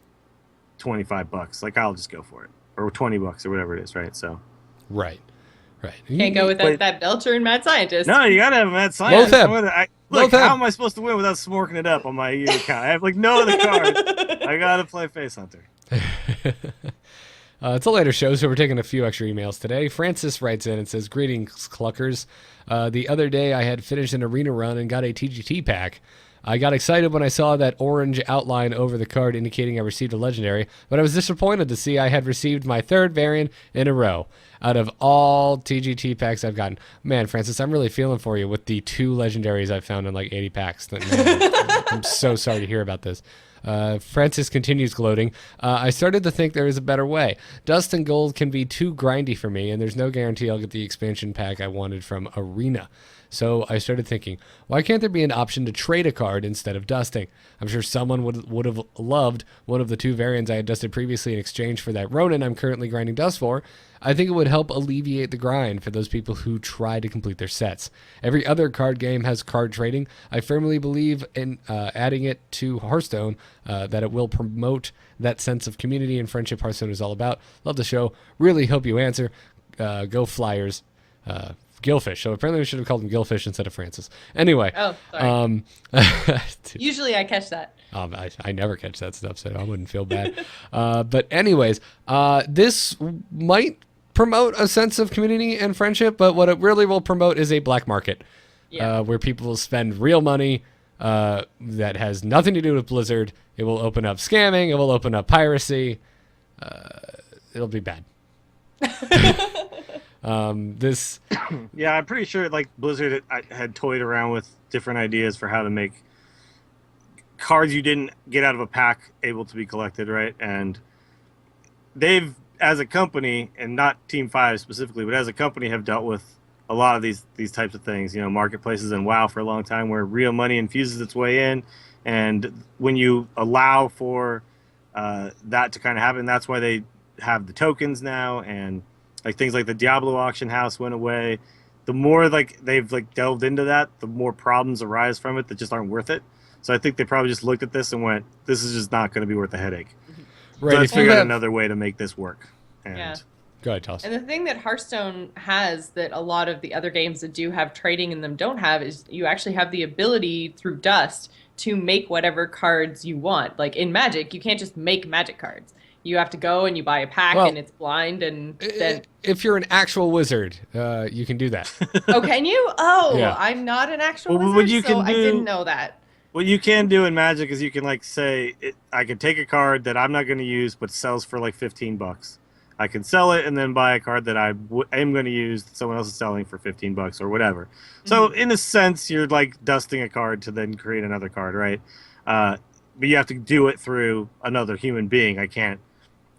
$25. Like, I'll just go for it. Or $20 or whatever it is, right? So. Right. Can't go with that Belcher and Mad Scientist. No, you gotta have a Mad Scientist. Look, how am I supposed to win without smorking it up on my EU account? I have like no other cards. I gotta play Face Hunter. It's a later show, so we're taking a few extra emails today. Francis writes in and says, greetings, Cluckers. The other day I had finished an arena run and got a TGT pack. I got excited when I saw that orange outline over the card indicating I received a legendary, but I was disappointed to see I had received my third variant in a row out of all TGT packs I've gotten. Man, Francis, I'm really feeling for you with the 2 legendaries I've found in like 80 packs. Man, I'm so sorry to hear about this. Francis continues gloating. I started to think there is a better way. Dust and Gold can be too grindy for me, and there's no guarantee I'll get the expansion pack I wanted from Arena. So I started thinking, why can't there be an option to trade a card instead of dusting? I'm sure someone would have loved one of the 2 variants I had dusted previously in exchange for that Ronin I'm currently grinding dust for. I think it would help alleviate the grind for those people who try to complete their sets. Every other card game has card trading. I firmly believe in adding it to Hearthstone, that it will promote that sense of community and friendship Hearthstone is all about. Love the show. Really hope you answer. Go Flyers. Gillfish. So apparently we should have called him Gillfish instead of Francis. Anyway. Oh, sorry. Usually I catch that. I never catch that stuff, so I wouldn't feel bad. But anyways, this might promote a sense of community and friendship, but what it really will promote is a black market, where people will spend real money that has nothing to do with Blizzard. It will open up scamming. It will open up piracy. It'll be bad. Yeah, I'm pretty sure like Blizzard had toyed around with different ideas for how to make cards you didn't get out of a pack able to be collected, right? And they've, as a company, and not Team 5 specifically, but as a company, have dealt with a lot of these types of things. You know, marketplaces and WoW for a long time, where real money infuses its way in, and when you allow for that to kind of happen, that's why they have the tokens now, and like things like the Diablo auction house went away. The more like they've like delved into that, the more problems arise from it that just aren't worth it. So I think they probably just looked at this and went, "This is just not going to be worth the headache." Right. So let's figure out another way to make this work. And Yeah. Go ahead, Toss. And the thing that Hearthstone has that a lot of the other games that do have trading in them don't have is you actually have the ability through Dust to make whatever cards you want. Like in Magic, you can't just make Magic cards. You have to go and you buy a pack, and it's blind, and then... If you're an actual wizard, you can do that. Oh, can you? Oh, Yeah. I'm not an actual Well, wizard, what you so can I do- didn't know that. what you can do in Magic is you can like say, I can take a card that I'm not going to use but sells for like $15. I can sell it and then buy a card that I am going to use that someone else is selling for $15 or whatever. Mm-hmm. So in a sense, you're like dusting a card to then create another card, right? But you have to do it through another human being. I can't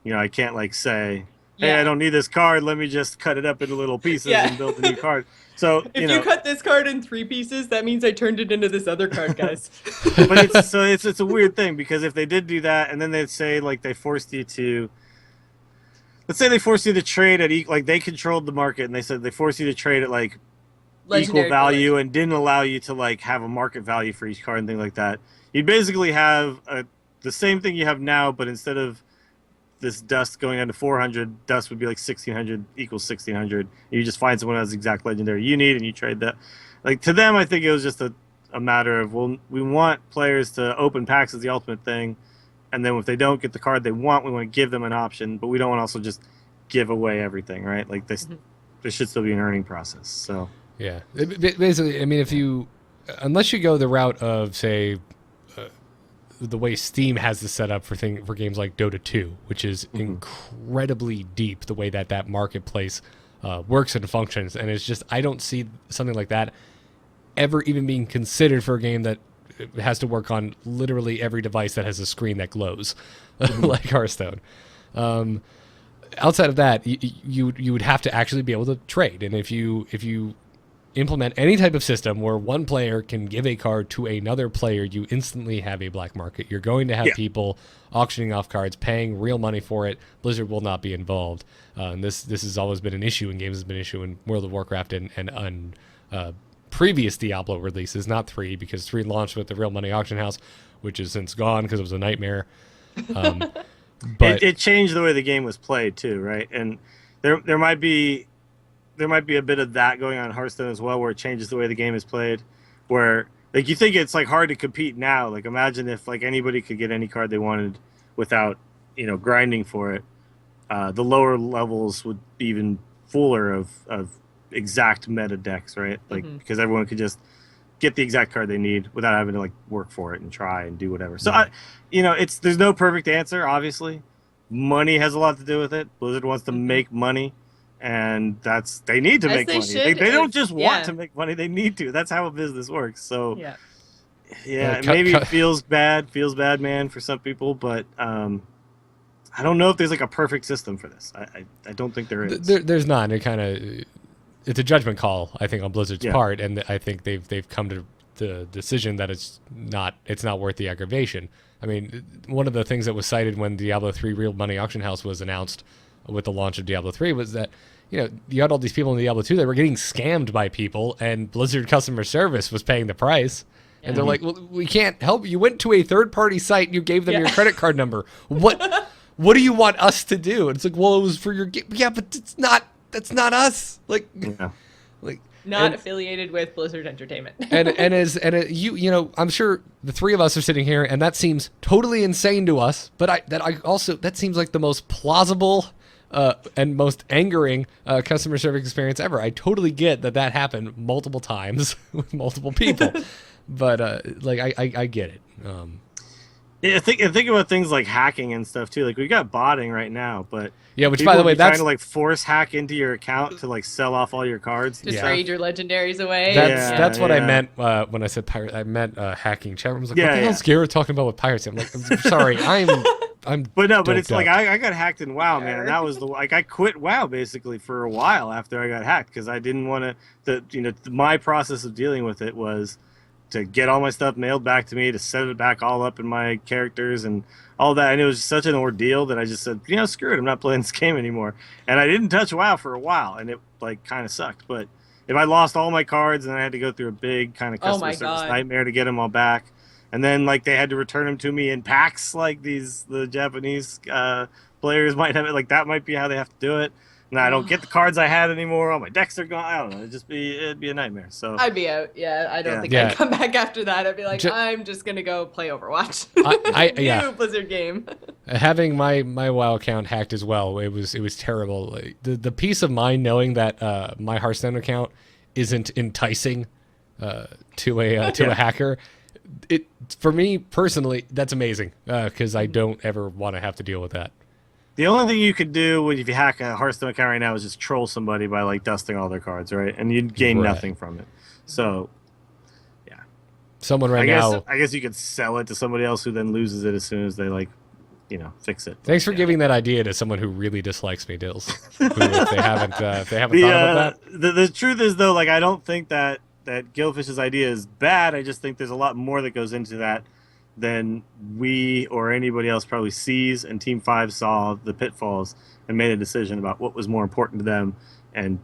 like say, hey, I don't need this card. Let me just cut it up into little pieces and build a new card. So If you cut this card in 3 pieces, that means I turned it into this other card, guys. But it's a weird thing, because if they did do that and then they'd say like they forced you to, let's say they forced you to trade at like they controlled the market and they said they forced you to trade at like Legendary equal value and didn't allow you to like have a market value for each card and things like that. You'd basically have the same thing you have now, but instead of this dust going down to 400, dust would be like 1600 equals 1600. You just find someone who has the exact legendary you need and you trade that. Like to them, I think it was just a matter of, well, we want players to open packs as the ultimate thing, and then if they don't get the card they want, we want to give them an option, but we don't want to also just give away everything, right? Like this, there should still be an earning process. So yeah, basically, I mean, unless you go the route of say the way Steam has this set up for games like Dota 2, which is incredibly deep, the way that marketplace works and functions, and it's just, I don't see something like that ever even being considered for a game that has to work on literally every device that has a screen that glows, like Hearthstone. Outside of that, you would have to actually be able to trade, and if you implement any type of system where one player can give a card to another player, you instantly have a black market. You're going to have people auctioning off cards, paying real money for it. Blizzard will not be involved. And this has always been an issue in games. It's been an issue in World of Warcraft and previous Diablo releases, not 3, because 3 launched with the real money auction house, which is since gone because it was a nightmare. But it changed the way the game was played too, right? And there might be a bit of that going on in Hearthstone as well, where it changes the way the game is played, where like you think it's like hard to compete now. Like imagine if like anybody could get any card they wanted without grinding for it. The lower levels would be even fuller of exact meta decks, right? Like because everyone could just get the exact card they need without having to like work for it and try and do whatever. So there's no perfect answer. Obviously, money has a lot to do with it. Blizzard wants to make money. And they need to make money. They don't just want to make money; they need to. That's how a business works. So, Yeah, maybe it feels bad, man, for some people, but I don't know if there's like a perfect system for this. I don't think there is. There's not. It's a judgment call, I think, on Blizzard's part, and I think they've come to the decision that it's not worth the aggravation. I mean, one of the things that was cited when Diablo 3 Real Money Auction House was announced with the launch of Diablo 3 was that, you had all these people in Diablo 2 that were getting scammed by people, and Blizzard customer service was paying the price. And they're like, well, we can't help you. You went to a third-party site and you gave them your credit card number. What do you want us to do? And it's like, well, it was for your game. Yeah, but that's not us. Like, not affiliated with Blizzard Entertainment. I'm sure the three of us are sitting here, and that seems totally insane to us. But that seems like the most plausible and most angering customer service experience ever. I totally get that happened multiple times with multiple people, but I get it. Yeah, think about things like hacking and stuff too. Like we got botting right now, but which by the way, that's trying to force hack into your account to sell off all your cards. Just trade your legendaries away. That's what I meant when I said pirate. I meant hacking. Chat room was like, what the hell's Garrett talking about with piracy? I'm like, I'm sorry, I'm. But it's like I got hacked in WoW, man, and that was I quit WoW basically for a while after I got hacked because I didn't want to. My process of dealing with it was to get all my stuff mailed back to me, to set it back all up in my characters and all that. And it was such an ordeal that I just said, screw it, I'm not playing this game anymore. And I didn't touch WoW for a while, and it kind of sucked. But if I lost all my cards and I had to go through a big kind of customer service nightmare to get them all back, and then they had to return them to me in packs, like the Japanese players might have it, that might be how they have to do it. And I don't get the cards I had anymore. All my decks are gone. I don't know. It'd be a nightmare. So I'd be out. Yeah, I don't think I'd come back after that. I'd be like, I'm just gonna go play Overwatch. New Blizzard game. Having my WoW account hacked as well, it was terrible. The peace of mind knowing that my Hearthstone account isn't enticing to a hacker. For me personally, that's amazing because I don't ever want to have to deal with that. The only thing you could do if you hack a Hearthstone account right now is just troll somebody by dusting all their cards, right? And you'd gain nothing from it. So, yeah. Someone now. I guess you could sell it to somebody else who then loses it as soon as they fix it. Thanks for giving that idea to someone who really dislikes me, Dills. If they haven't thought about that. The truth is though, I don't think that Gilfish's idea is bad. I just think there's a lot more that goes into that than we or anybody else probably sees, and Team 5 saw the pitfalls and made a decision about what was more important to them. And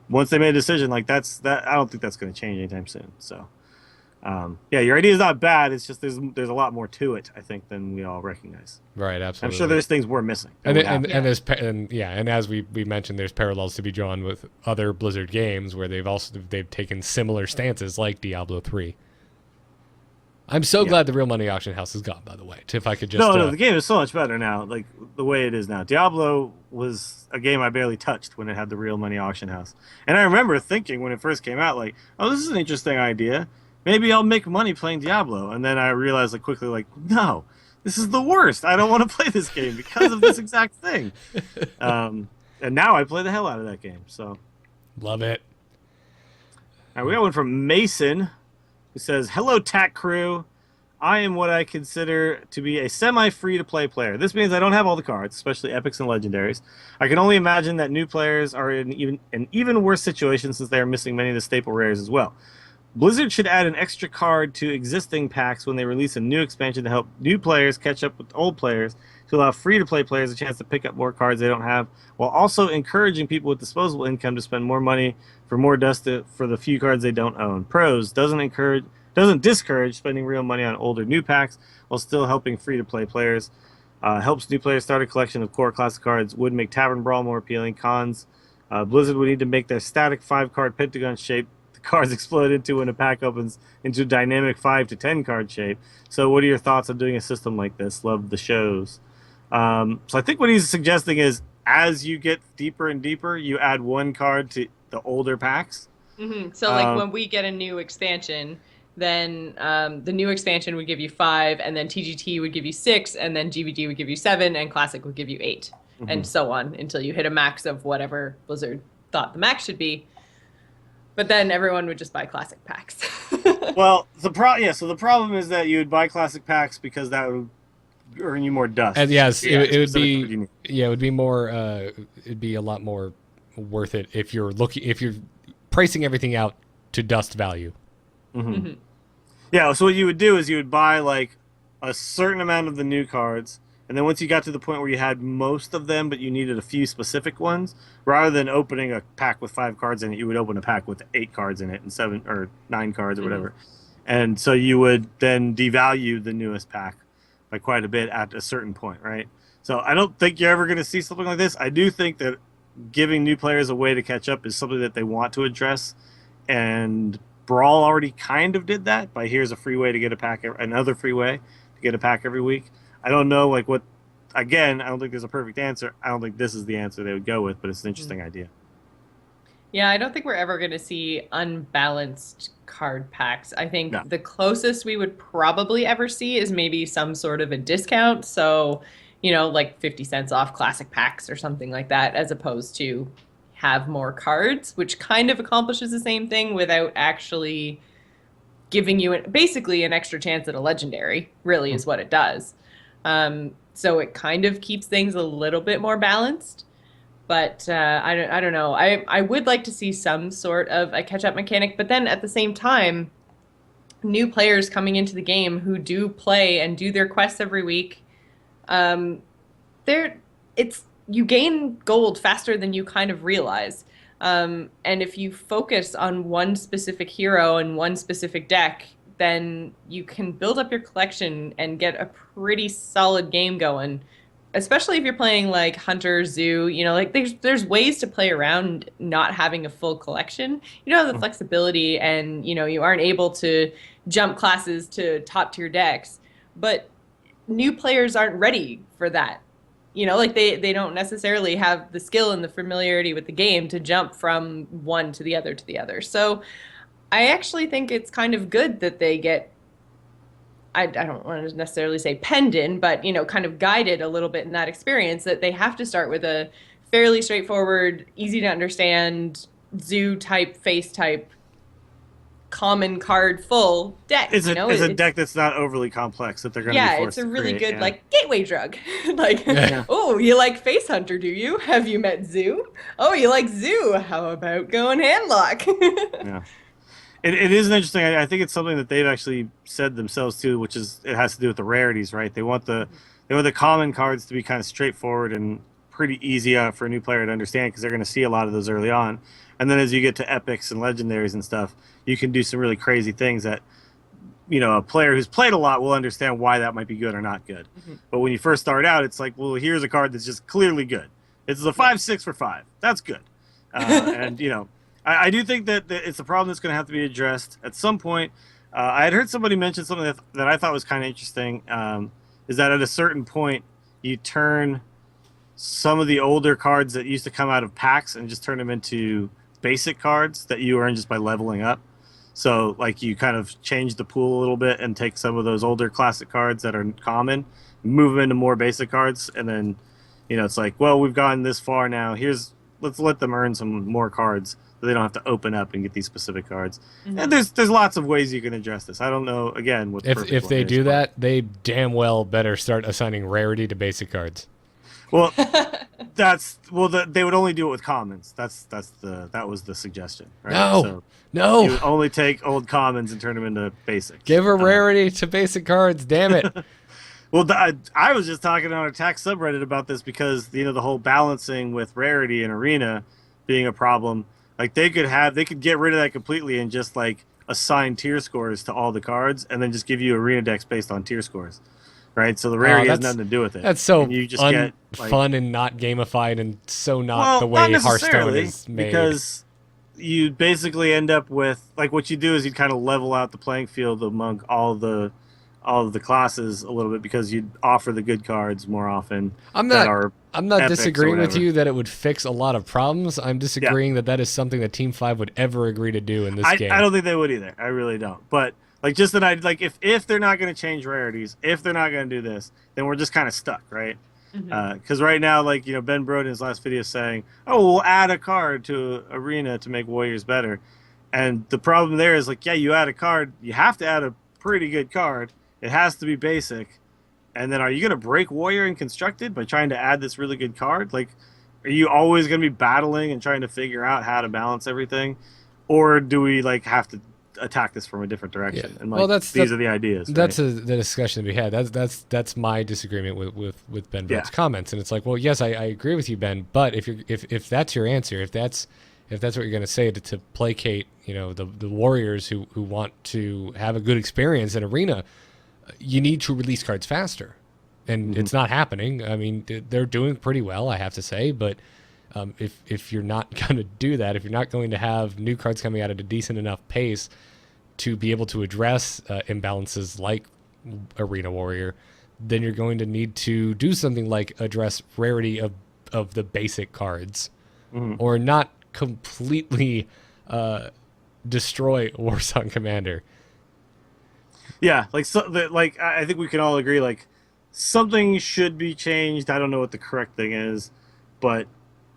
once they made a decision I don't think that's going to change anytime soon. So, your idea is not bad. It's just there's a lot more to it, I think, than we all recognize. Right, absolutely. I'm sure there's things we're missing. And as we mentioned, there's parallels to be drawn with other Blizzard games where they've taken similar stances, like Diablo 3. I'm so glad the Real Money Auction House is gone, by the way. If I could just... No, the game is so much better now, the way it is now. Diablo was a game I barely touched when it had the Real Money Auction House. And I remember thinking when it first came out, oh, this is an interesting idea. Maybe I'll make money playing Diablo. And then I realized quickly, no, this is the worst. I don't want to play this game because of this exact thing. And now I play the hell out of that game. So love it. All right, we got one from Mason. It says, hello, TAC crew. I am what I consider to be a semi-free-to-play player. This means I don't have all the cards, especially epics and legendaries. I can only imagine that new players are in an even worse situation since they are missing many of the staple rares as well. Blizzard should add an extra card to existing packs when they release a new expansion to help new players catch up with old players, to allow free-to-play players a chance to pick up more cards they don't have, while also encouraging people with disposable income to spend more money for more dust for the few cards they don't own. Pros, doesn't discourage spending real money on older new packs while still helping free-to-play players. Helps new players start a collection of core classic cards. Would make Tavern Brawl more appealing. Cons, Blizzard would need to make their static 5-card pentagon shape the cards explode into when a pack opens into a dynamic 5 to 10 card shape. So what are your thoughts on doing a system like this? Love the shows. So I think what he's suggesting is as you get deeper and deeper, you add one card to the older packs. Mm-hmm. So when we get a new expansion, then the new expansion would give you 5, and then TGT would give you 6, and then GVG would give you 7, and Classic would give you 8, and so on until you hit a max of whatever Blizzard thought the max should be. But then everyone would just buy Classic packs. Well, so the problem is that you would buy classic packs because that would earn you more dust. And yes, Yeah, it would specific card you be need. yeah, it would be more it'd be a lot more worth it if you're pricing everything out to dust value. Yeah, so what you would do is you would buy like a certain amount of the new cards, and then once you got to the point where you had most of them, but you needed a few specific ones, rather than opening a pack with 5 cards in it, you would open a pack with 8 cards in it and 7 or 9 cards or whatever. And so you would then devalue the newest pack by quite a bit at a certain point, right? So I don't think you're ever going to see something like this. I do think that giving new players a way to catch up is something that they want to address, and Brawl already kind of did that by here's a free way to get a pack, another free way to get a pack every week. I don't know, like what. Again, I don't think there's a perfect answer. I don't think this is the answer they would go with, but it's an interesting idea. Yeah, I don't think we're ever going to see unbalanced card packs. I think the closest we would probably ever see is maybe some sort of a discount. So, like 50 cents off classic packs or something like that, as opposed to have more cards, which kind of accomplishes the same thing without actually giving you basically an extra chance at a legendary, really is what it does. So it kind of keeps things a little bit more balanced. But I don't know. I would like to see some sort of a catch-up mechanic, but then at the same time, new players coming into the game who do play and do their quests every week, you gain gold faster than you kind of realize. And if you focus on one specific hero and one specific deck, then you can build up your collection and get a pretty solid game going. Especially if you're playing like Hunter, Zoo, like there's ways to play around not having a full collection. You don't have the flexibility, and you aren't able to jump classes to top tier decks. But new players aren't ready for that. Like they don't necessarily have the skill and the familiarity with the game to jump from one to the other to the other. So I actually think it's kind of good that they get, I don't want to necessarily say penned in, but, kind of guided a little bit in that experience, that they have to start with a fairly straightforward, easy to understand, zoo type, face type, common card full deck. It's a deck that's not overly complex that they're going to be forced it's a to really create, good like gateway drug. Oh, you like Face Hunter, do you? Have you met Zoo? Oh, you like Zoo? How about going Handlock? Yeah. It is an interesting. I think it's something that they've actually said themselves too, which is it has to do with the rarities, right? They want the common cards to be kind of straightforward and pretty easy for a new player to understand, because they're going to see a lot of those early on, and then as you get to epics and legendaries and stuff, you can do some really crazy things that a player who's played a lot will understand why that might be good or not good. But when you first start out, it's like, well, here's a card that's just clearly good. It's a 5/6 for 5. That's good, and I do think that it's a problem that's going to have to be addressed at some point. I had heard somebody mention something that I thought was kind of interesting, is that at a certain point, you turn some of the older cards that used to come out of packs and just turn them into basic cards that you earn just by leveling up. So, like, you kind of change the pool a little bit and take some of those older classic cards that are common, move them into more basic cards, and then, it's like, well, we've gotten this far now. Let's let them earn some more cards, so they don't have to open up and get these specific cards. And there's lots of ways you can address this. I don't know, again, what the perfect If one they is, do but- that, they damn well better start assigning rarity to basic cards. Well, they would only do it with commons. That was the suggestion, right? No. You would only take old commons and turn them into basics. Give a rarity to basic cards, damn it. Well, I was just talking on a tax subreddit about this because the whole balancing with rarity in Arena being a problem. Like they could get rid of that completely and just like assign tier scores to all the cards, and then just give you Arena decks based on tier scores, right? So the rarity has nothing to do with it. That's so and you just fun and not gamified, and so not well, the way not Hearthstone necessarily, is made. because you basically end up with, like, what you do is you kind of level out the playing field among all of the classes a little bit, because you offer the good cards more often. I'm not disagreeing with you that it would fix a lot of problems. I'm disagreeing that is something that Team 5 would ever agree to do in this game. I don't think they would either. I really don't. But like, just that if they're not going to change rarities, if they're not going to do this, then we're just kind of stuck, right? Because right now, like, Ben Broden in his last video saying, "Oh, we'll add a card to Arena to make Warriors better," And the problem there is like, yeah, you add a card, you have to add a pretty good card. It has to be basic. And then are you going to break Warrior and Constructed by trying to add this really good card? Like, are you always going to be battling and trying to figure out how to balance everything? Or do we like have to attack this from a different direction? Yeah. And like, these are the ideas. That's right? the discussion we had. That's my disagreement with Ben Brett's Yeah. comments. And it's like, well, yes, I agree with you, Ben. But if that's your answer, if that's what you're going to say to placate, the warriors who want to have a good experience in Arena, you need to release cards faster, and it's not happening. I mean, they're doing pretty well, I have to say, but if you're not going to do that, if you're not going to have new cards coming out at a decent enough pace to be able to address imbalances like Arena Warrior, then you're going to need to do something like address rarity of the basic cards, or not completely destroy Warsong Commander. Yeah, like I think we can all agree like something should be changed. I don't know what the correct thing is, but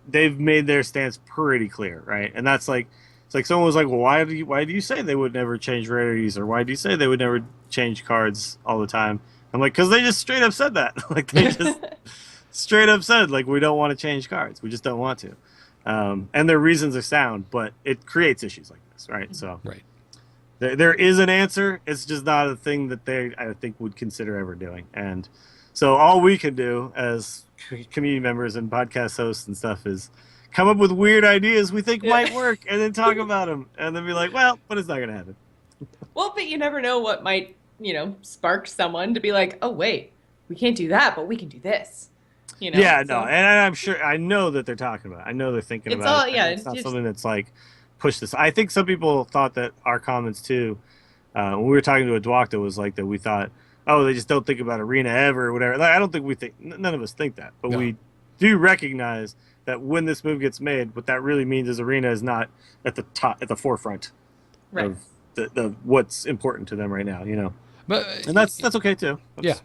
they've made their stance pretty clear, right? And that's like, it's like someone was like, well, why do you say they would never change rarities, or why do you say they would never change cards all the time? I'm like, because they just straight up said that. Like they just straight up said like, we don't want to change cards, we just don't want to, and their reasons are sound, but it creates issues like this, right? So Right. There is an answer. It's just not a thing that they, I think, would consider ever doing. And so all we can do as community members and podcast hosts and stuff is come up with weird ideas we think might work and then talk about them and then be like, well, but it's not going to happen. Well, but you never know what might, spark someone to be like, oh, wait, we can't do that, but we can do this. Yeah, so. no. And I'm sure, I know that they're talking about it. I know they're thinking It's about all- it. yeah, It's not it's- something that's like, push this. I think some people thought that our comments too, when we were talking to a Dwakta, was like that we thought, oh, they just don't think about Arena ever or whatever. Like, I don't think we think, none of us think that, but we do recognize that when this move gets made, what that really means is Arena is not at the top, at the forefront of the what's important to them right now, But and that's okay too. That's yeah,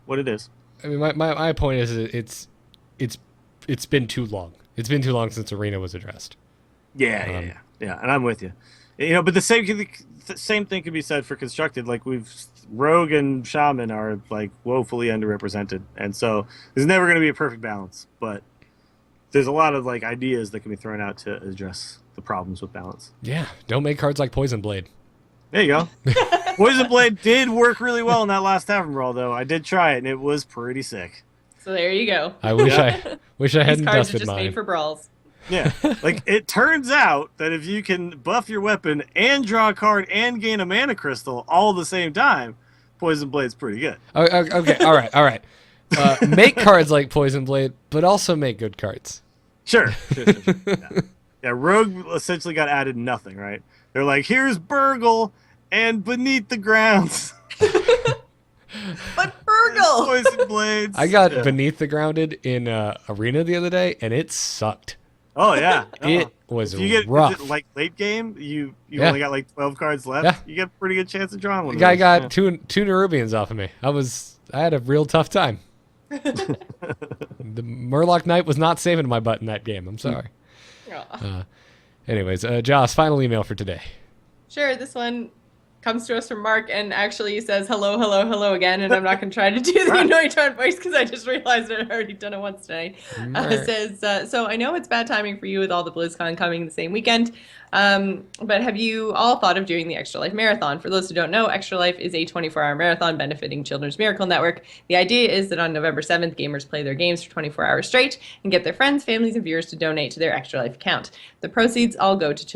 what it is. I mean, my point is it's been too long. It's been too long since Arena was addressed. Yeah, and I'm with you. But the same thing can be said for Constructed. Like Rogue and Shaman are like woefully underrepresented, and so there's never going to be a perfect balance. But there's a lot of like ideas that can be thrown out to address the problems with balance. Yeah, don't make cards like Poison Blade. There you go. Poison Blade did work really well in that last Tavern Brawl, though. I did try it, and it was pretty sick. So there you go. I wish I These hadn't cards are dusted just mine. made for brawls. Yeah, like it turns out that if you can buff your weapon and draw a card and gain a mana crystal all at the same time, Poison Blade's pretty good. Okay, all right. Make cards like Poison Blade, but also make good cards. Sure. Yeah, Rogue essentially got added nothing, right? They're like, here's Burgle and Beneath the Grounds. But Burgle! Poison Blades. I got Beneath the Grounded in Arena the other day, and it sucked. Oh, yeah. It was If you get rough. is it like late game, you Yeah. only got like 12 cards left, Yeah. you get a pretty good chance of drawing one The of guy those. got two Nerubians off of me. I had a real tough time. The Murloc Knight was not saving my butt in that game. I'm sorry. Anyways, Joss, final email for today. Sure, this one comes to us from Mark and actually says hello, hello, hello again, and I'm not going to try to do the annoying tone voice because I just realized I'd already done it once tonight. It says, so I know it's bad timing for you with all the BlizzCon coming the same weekend, but have you all thought of doing the Extra Life Marathon? For those who don't know, Extra Life is a 24-hour marathon benefiting Children's Miracle Network. The idea is that on November 7th, gamers play their games for 24 hours straight and get their friends, families, and viewers to donate to their Extra Life account. The proceeds all go to the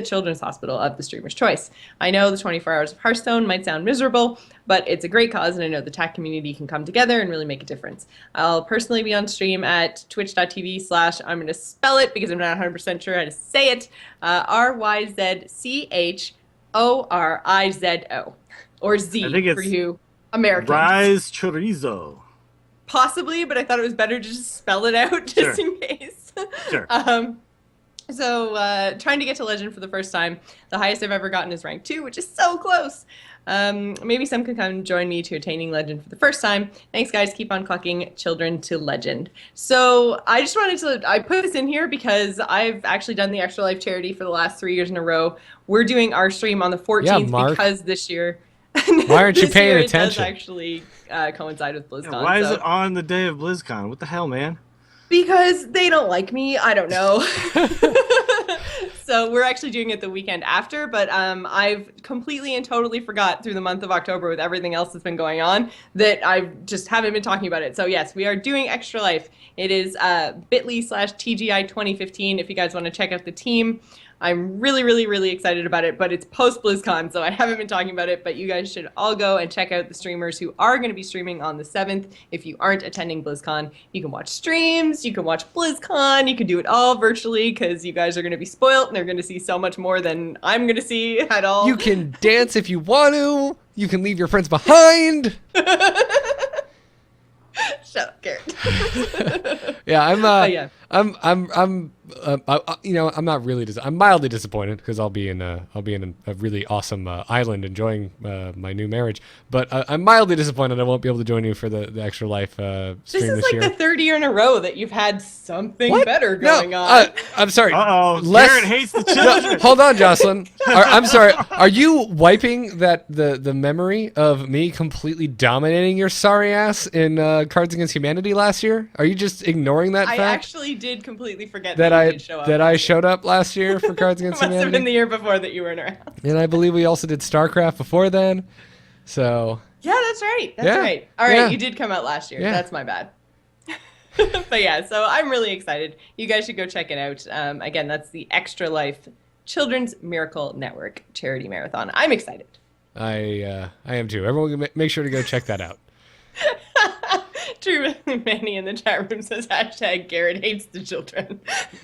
Children's Hospital of the streamer's choice. I know the 24 hours of Hearthstone might sound miserable, but it's a great cause, and I know the tech community can come together and really make a difference. I'll personally be on stream at twitch.tv/ I'm going to spell it because I'm not 100% sure how to say it, RYZCHORIZO, or Z I think it's for you Americans. Rise Chorizo. Possibly, but I thought it was better to just spell it out just Sure. in case. Sure. So trying to get to Legend for the first time. The highest I've ever gotten is rank 2, which is so close. Maybe some can come join me to attaining Legend for the first time. Thanks, guys. Keep on clucking children to Legend. So I just wanted to, I put this in here because I've actually done the Extra Life charity for the last 3 years in a row. We're doing our stream on the 14th because this year... Why aren't you paying attention? attention? It does actually coincide with BlizzCon. Yeah, why is it on the day of BlizzCon? What the hell, man? Because they don't like me. I don't know. So we're actually doing it the weekend after, but I've completely and totally forgot through the month of October with everything else that's been going on that I just haven't been talking about it. So yes, we are doing Extra Life. It is bit.ly/TGI 2015 if you guys want to check out the team. I'm really, really, really excited about it, but it's post-BlizzCon, so I haven't been talking about it, but you guys should all go and check out the streamers who are going to be streaming on the 7th. If you aren't attending BlizzCon, you can watch streams, you can watch BlizzCon, you can do it all virtually, because you guys are going to be spoiled, and they're going to see so much more than I'm going to see at all. You can dance if you want to. You can leave your friends behind. Shut up, Garrett. Yeah, yeah. I'm I'm not really. I'm mildly disappointed because I'll be in a really awesome island enjoying my new marriage. But I'm mildly disappointed I won't be able to join you for the Extra Life stream This is this like year. the third year in a row that you've had something What? better No, going on. I'm sorry. Uh-oh, Less- Garrett hates the children. Hold on, Jocelyn. I'm sorry. Are you wiping the memory of me completely dominating your sorry ass in Cards Against Humanity last year? Are you just ignoring that I fact? actually did completely forget that you I did show up. that I showed up last year for Cards It Against must have been the Humanity, year before that you weren't around. and I believe we also did StarCraft before then. So Yeah, that's right. That's Yeah, right. All right, yeah. you did come out last year. Yeah. That's my bad. But yeah, so I'm really excited. You guys should go check it out. Again, that's the Extra Life Children's Miracle Network charity marathon. I'm excited. I am too. Everyone, make sure to go check that out. True Manny in the chat room says hashtag Garrett hates the children.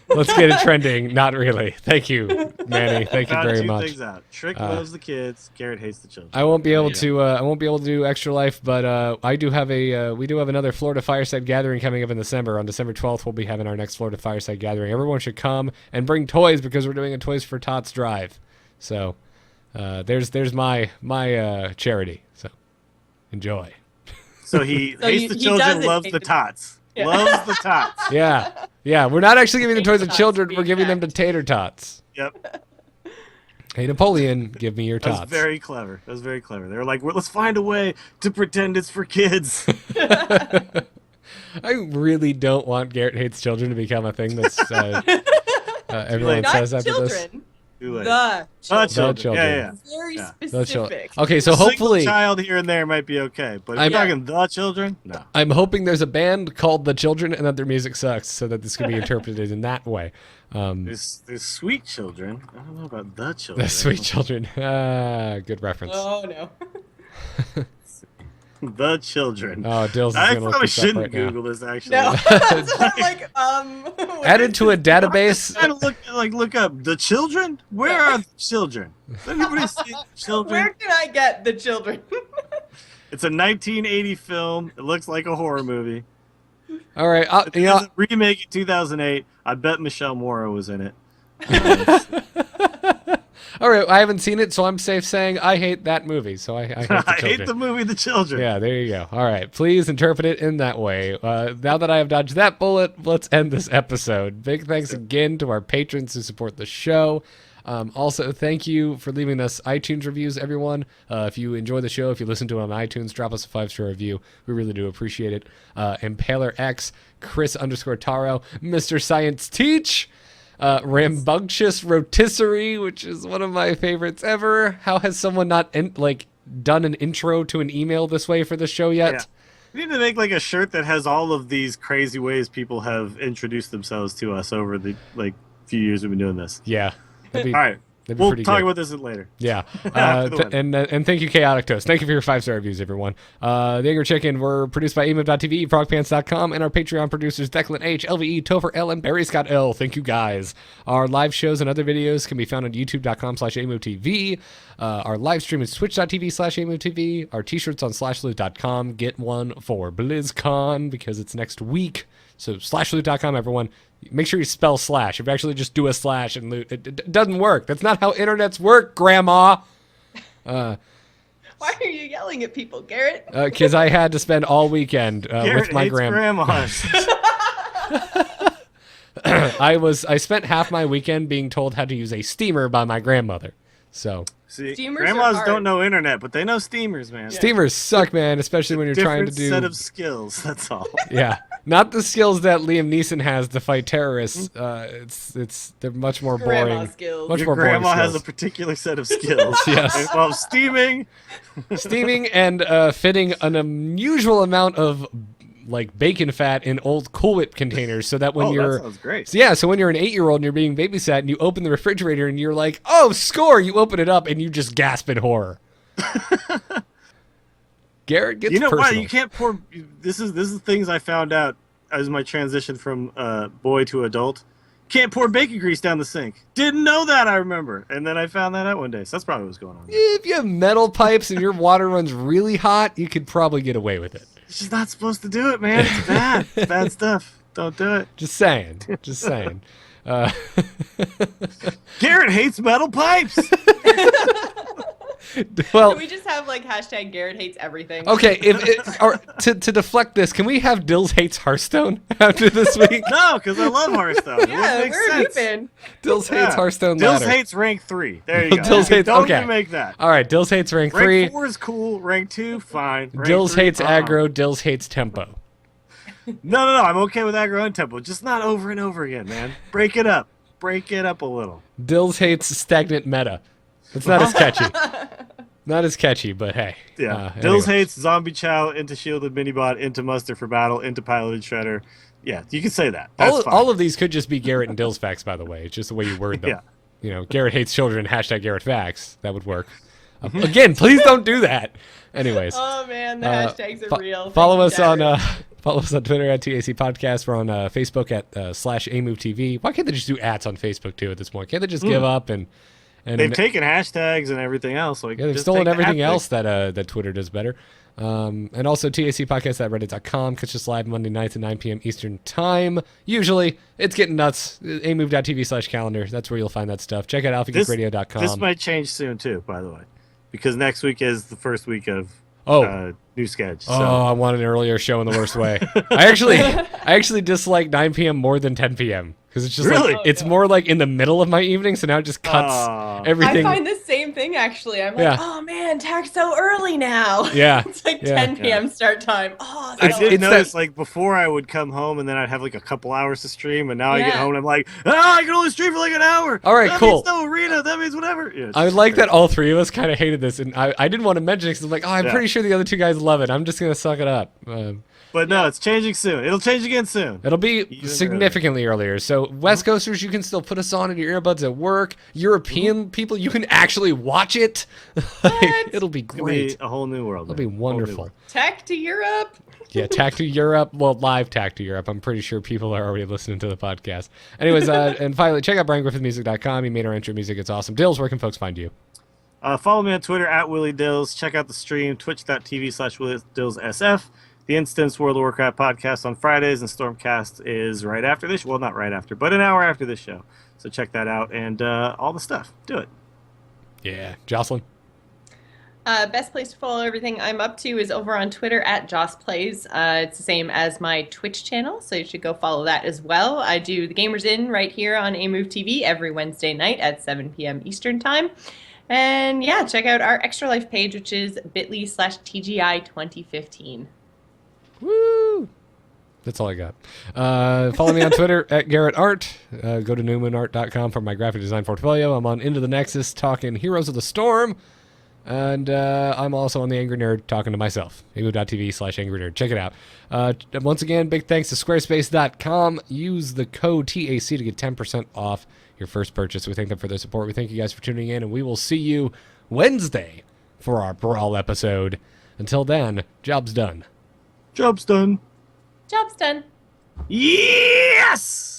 Let's get it trending. Not really. Thank you, Manny. Thank you Found very two much. things out. Trick loves the kids. Garrett hates the children. I won't be able to. I won't be able to do Extra Life, but I do have a. We do have another Florida Fireside Gathering coming up in December. On December 12th, we'll be having our next Florida Fireside Gathering. Everyone should come and bring toys because we're doing a Toys for Tots drive. So there's my charity. So enjoy. So he So hates he the children, doesn't loves hate the the- tots. Yeah. Loves the tots. Yeah. We're not actually giving the toys to Tots, children. to be We're giving them to exact. tater tots. Yep. Hey Napoleon, give me your That was tots. very clever. That was very clever. They were like, well, let's find a way to pretend it's for kids. I really don't want Garrett hates children to become a thing that's everyone Not says after children. this. Too late. The The children. children. Yeah. Very Yeah. The chil- specific. Okay, so Single hopefully child here and there might be okay, but if I'm- you're talking the children, no. I'm hoping there's a band called The Children and that their music sucks so that this can be interpreted in that way. There's sweet children. I don't know about the children. The Sweet Children. Good reference. Oh no. The children. Oh, Dill's is I going to look probably this up shouldn't right now. Google this actually. No. It's not like Added to a database. I'm trying to look up the children. Where are the children? Does anybody see children? Where can I get the children? It's a 1980 film. It looks like a horror movie. All right. There's a remake in 2008. I bet Michelle Mora was in it. All right. I haven't seen it, so I'm safe saying I hate that movie. So I hate the I children. hate the movie The Children. Yeah, there you go. All right. Please interpret it in that way. Now that I have dodged that bullet, let's end this episode. Big thanks again to our patrons who support the show. Also, thank you for leaving us iTunes reviews, everyone. If you enjoy the show, if you listen to it on iTunes, drop us a 5-star review. We really do appreciate it. Impaler X, Chris_Taro, Mr. Science Teach, Rambunctious Rotisserie, which is one of my favorites ever. How has someone not done an intro to an email this way for this show yet? Yeah. We need to make like a shirt that has all of these crazy ways people have introduced themselves to us over the few years we've been doing this. Yeah. That'd be, All right. that'd be We'll pretty talk good. about this later. Yeah. After the one. And thank you, Chaotic Toast. Thank you for your 5-star reviews, everyone. The Angry Chicken were produced by emote.tv, frogpants.com, and our Patreon producers, Declan H, LVE, Topher L, and Barry Scott L. Thank you, guys. Our live shows and other videos can be found on youtube.com/emotv. Our live stream is twitch.tv/emotv. Our t-shirts on slashloot.com. Get one for BlizzCon because it's next week. So slashloot.com, everyone. Make sure you spell slash. If you actually just do a slash and loot, it doesn't work. That's not how internets work, Grandma. Why are you yelling at people, Garrett? Because I had to spend all weekend with my grandmas. I spent half my weekend being told how to use a steamer by my grandmother. So See, Steamers grandmas are hard. don't know internet, but they know steamers, man. steamers suck, man, especially when you're trying to Different do set of skills. That's all. yeah, not the skills that Liam Neeson has to fight terrorists. They're much more Grandma boring. skills. Much Your more boring grandma has a skills. particular set of skills. Yes. It involves steaming. Steaming and fitting an unusual amount of like bacon fat in old Cool Whip containers, so that when Oh, you're that sounds great. so when you're an 8-year-old and you're being babysat and you open the refrigerator and you're like, oh, score! You open it up and you just gasp in horror. Garrett gets You know personal. what? You can't pour. This is things I found out as my transition from boy to adult. Can't pour bacon grease down the sink. Didn't know that. I remember, and then I found that out one day. So that's probably what's going on. If you have metal pipes and your water runs really hot, you could probably get away with it. She's not supposed to do it, man. It's bad. It's bad stuff. Don't do it. Just saying. Just saying. Garrett hates metal pipes. Well, Can we just have like hashtag Garrett hates everything? okay. To deflect this, can we have Dills hates Hearthstone after this week? No, because I love Hearthstone. It Yeah, makes where have you sense. been? Dills hates Hearthstone Dills ladder. hates rank 3. There you go. Dills hates. Don't Okay. even make that. All right. Dills hates rank Rank 3. 4 is cool. Rank 2, fine. Rank Dills 3, hates aggro. Dills hates tempo. No. I'm okay with aggro and tempo. Just not over and over again, man. Break it up. Break it up a little. Dills hates stagnant meta. It's not as catchy. Not as catchy, but hey. Yeah. anyway. Dills hates zombie chow, into shielded minibot, into muster for battle, into piloted shredder. Yeah, you can say that. That's fine. All of these could just be Garrett and Dills facts, by the way. It's just the way you word them. Yeah. You know, Garrett hates children, hashtag Garrett facts. That would work. Again, please don't do that. Anyways. Oh man, the hashtags are real. Follow us Thank you, on Jared. follow us on Twitter at TAC Podcast. We're on Facebook at /AMoveTV. Why can't they just do @s on Facebook too at this point? Can't they just give up and They've taken hashtags and everything else. Like, yeah, they've just stolen take the everything hat else that Twitter does better. And also TAC Podcast at reddit.com. Catch us live Monday nights at 9 p.m. Eastern Time. Usually, it's getting nuts. amove.tv/calendar. That's where you'll find that stuff. Check out alphageekradio.com. This might change soon too, by the way, because next week is the first week of new sketch. So. Oh, I want an earlier show in the worst way. I actually dislike 9 p.m. more than 10 p.m. because it's just Really? like it's more like in the middle of my evening, so now it just cuts everything. I find the same thing actually. I'm like, Yeah. oh man, tack's so early now. Yeah. It's like Yeah. 10 p.m. start time. Oh, I so did it's notice, that- like, before I would come home and then I'd have like a couple hours to stream, and now I get Yeah. home and I'm like, I can only stream for like an hour. All right, that cool. Means no arena. That means whatever. Yeah, it's I would just like crazy. that all three of us kind of hated this, and I didn't want to mention it because I'm like, I'm Yeah. pretty sure the other two guys love it. I'm just gonna suck it up. But no, it's changing soon. It'll change again soon. It'll be Even significantly earlier. So West Coasters, you can still put us on in your earbuds at work. European people, you can actually watch it. Like, it'll be It'll be great. a whole new world. It'll be man. Whole new wonderful. world. Tech to Europe. Yeah, Tack to Europe. Well, live Tack to Europe. I'm pretty sure people are already listening to the podcast. Anyways, and finally, check out BrianGriffithMusic.com. He made our intro music. It's awesome. Dills, where can folks find you? Follow me on Twitter at Willie Dills. Check out the stream, twitch.tv/WillieDillsSF. The Instance World of Warcraft podcast on Fridays, and Stormcast is right after this. Well, not right after, but an hour after this show. So check that out and all the stuff. Do it. Yeah, Jocelyn. Best place to follow everything I'm up to is over on Twitter at JossPlays. It's the same as my Twitch channel, so you should go follow that as well. I do the Gamers In right here on AMove TV every Wednesday night at 7 p.m. Eastern Time. And yeah, check out our Extra Life page, which is bit.ly/TGI2015. Woo! That's all I got. Follow me on Twitter at Garrett Art. Go to newmanart.com for my graphic design portfolio. I'm on Into the Nexus talking Heroes of the Storm. And I'm also on the Angry Nerd talking to myself. emu.tv/Angry Nerd. Check it out. Once again, big thanks to squarespace.com. Use the code TAC to get 10% off your first purchase. We thank them for their support. We thank you guys for tuning in, and we will see you Wednesday for our Brawl episode. Until then, job's done. Job's done. Job's done. Yes!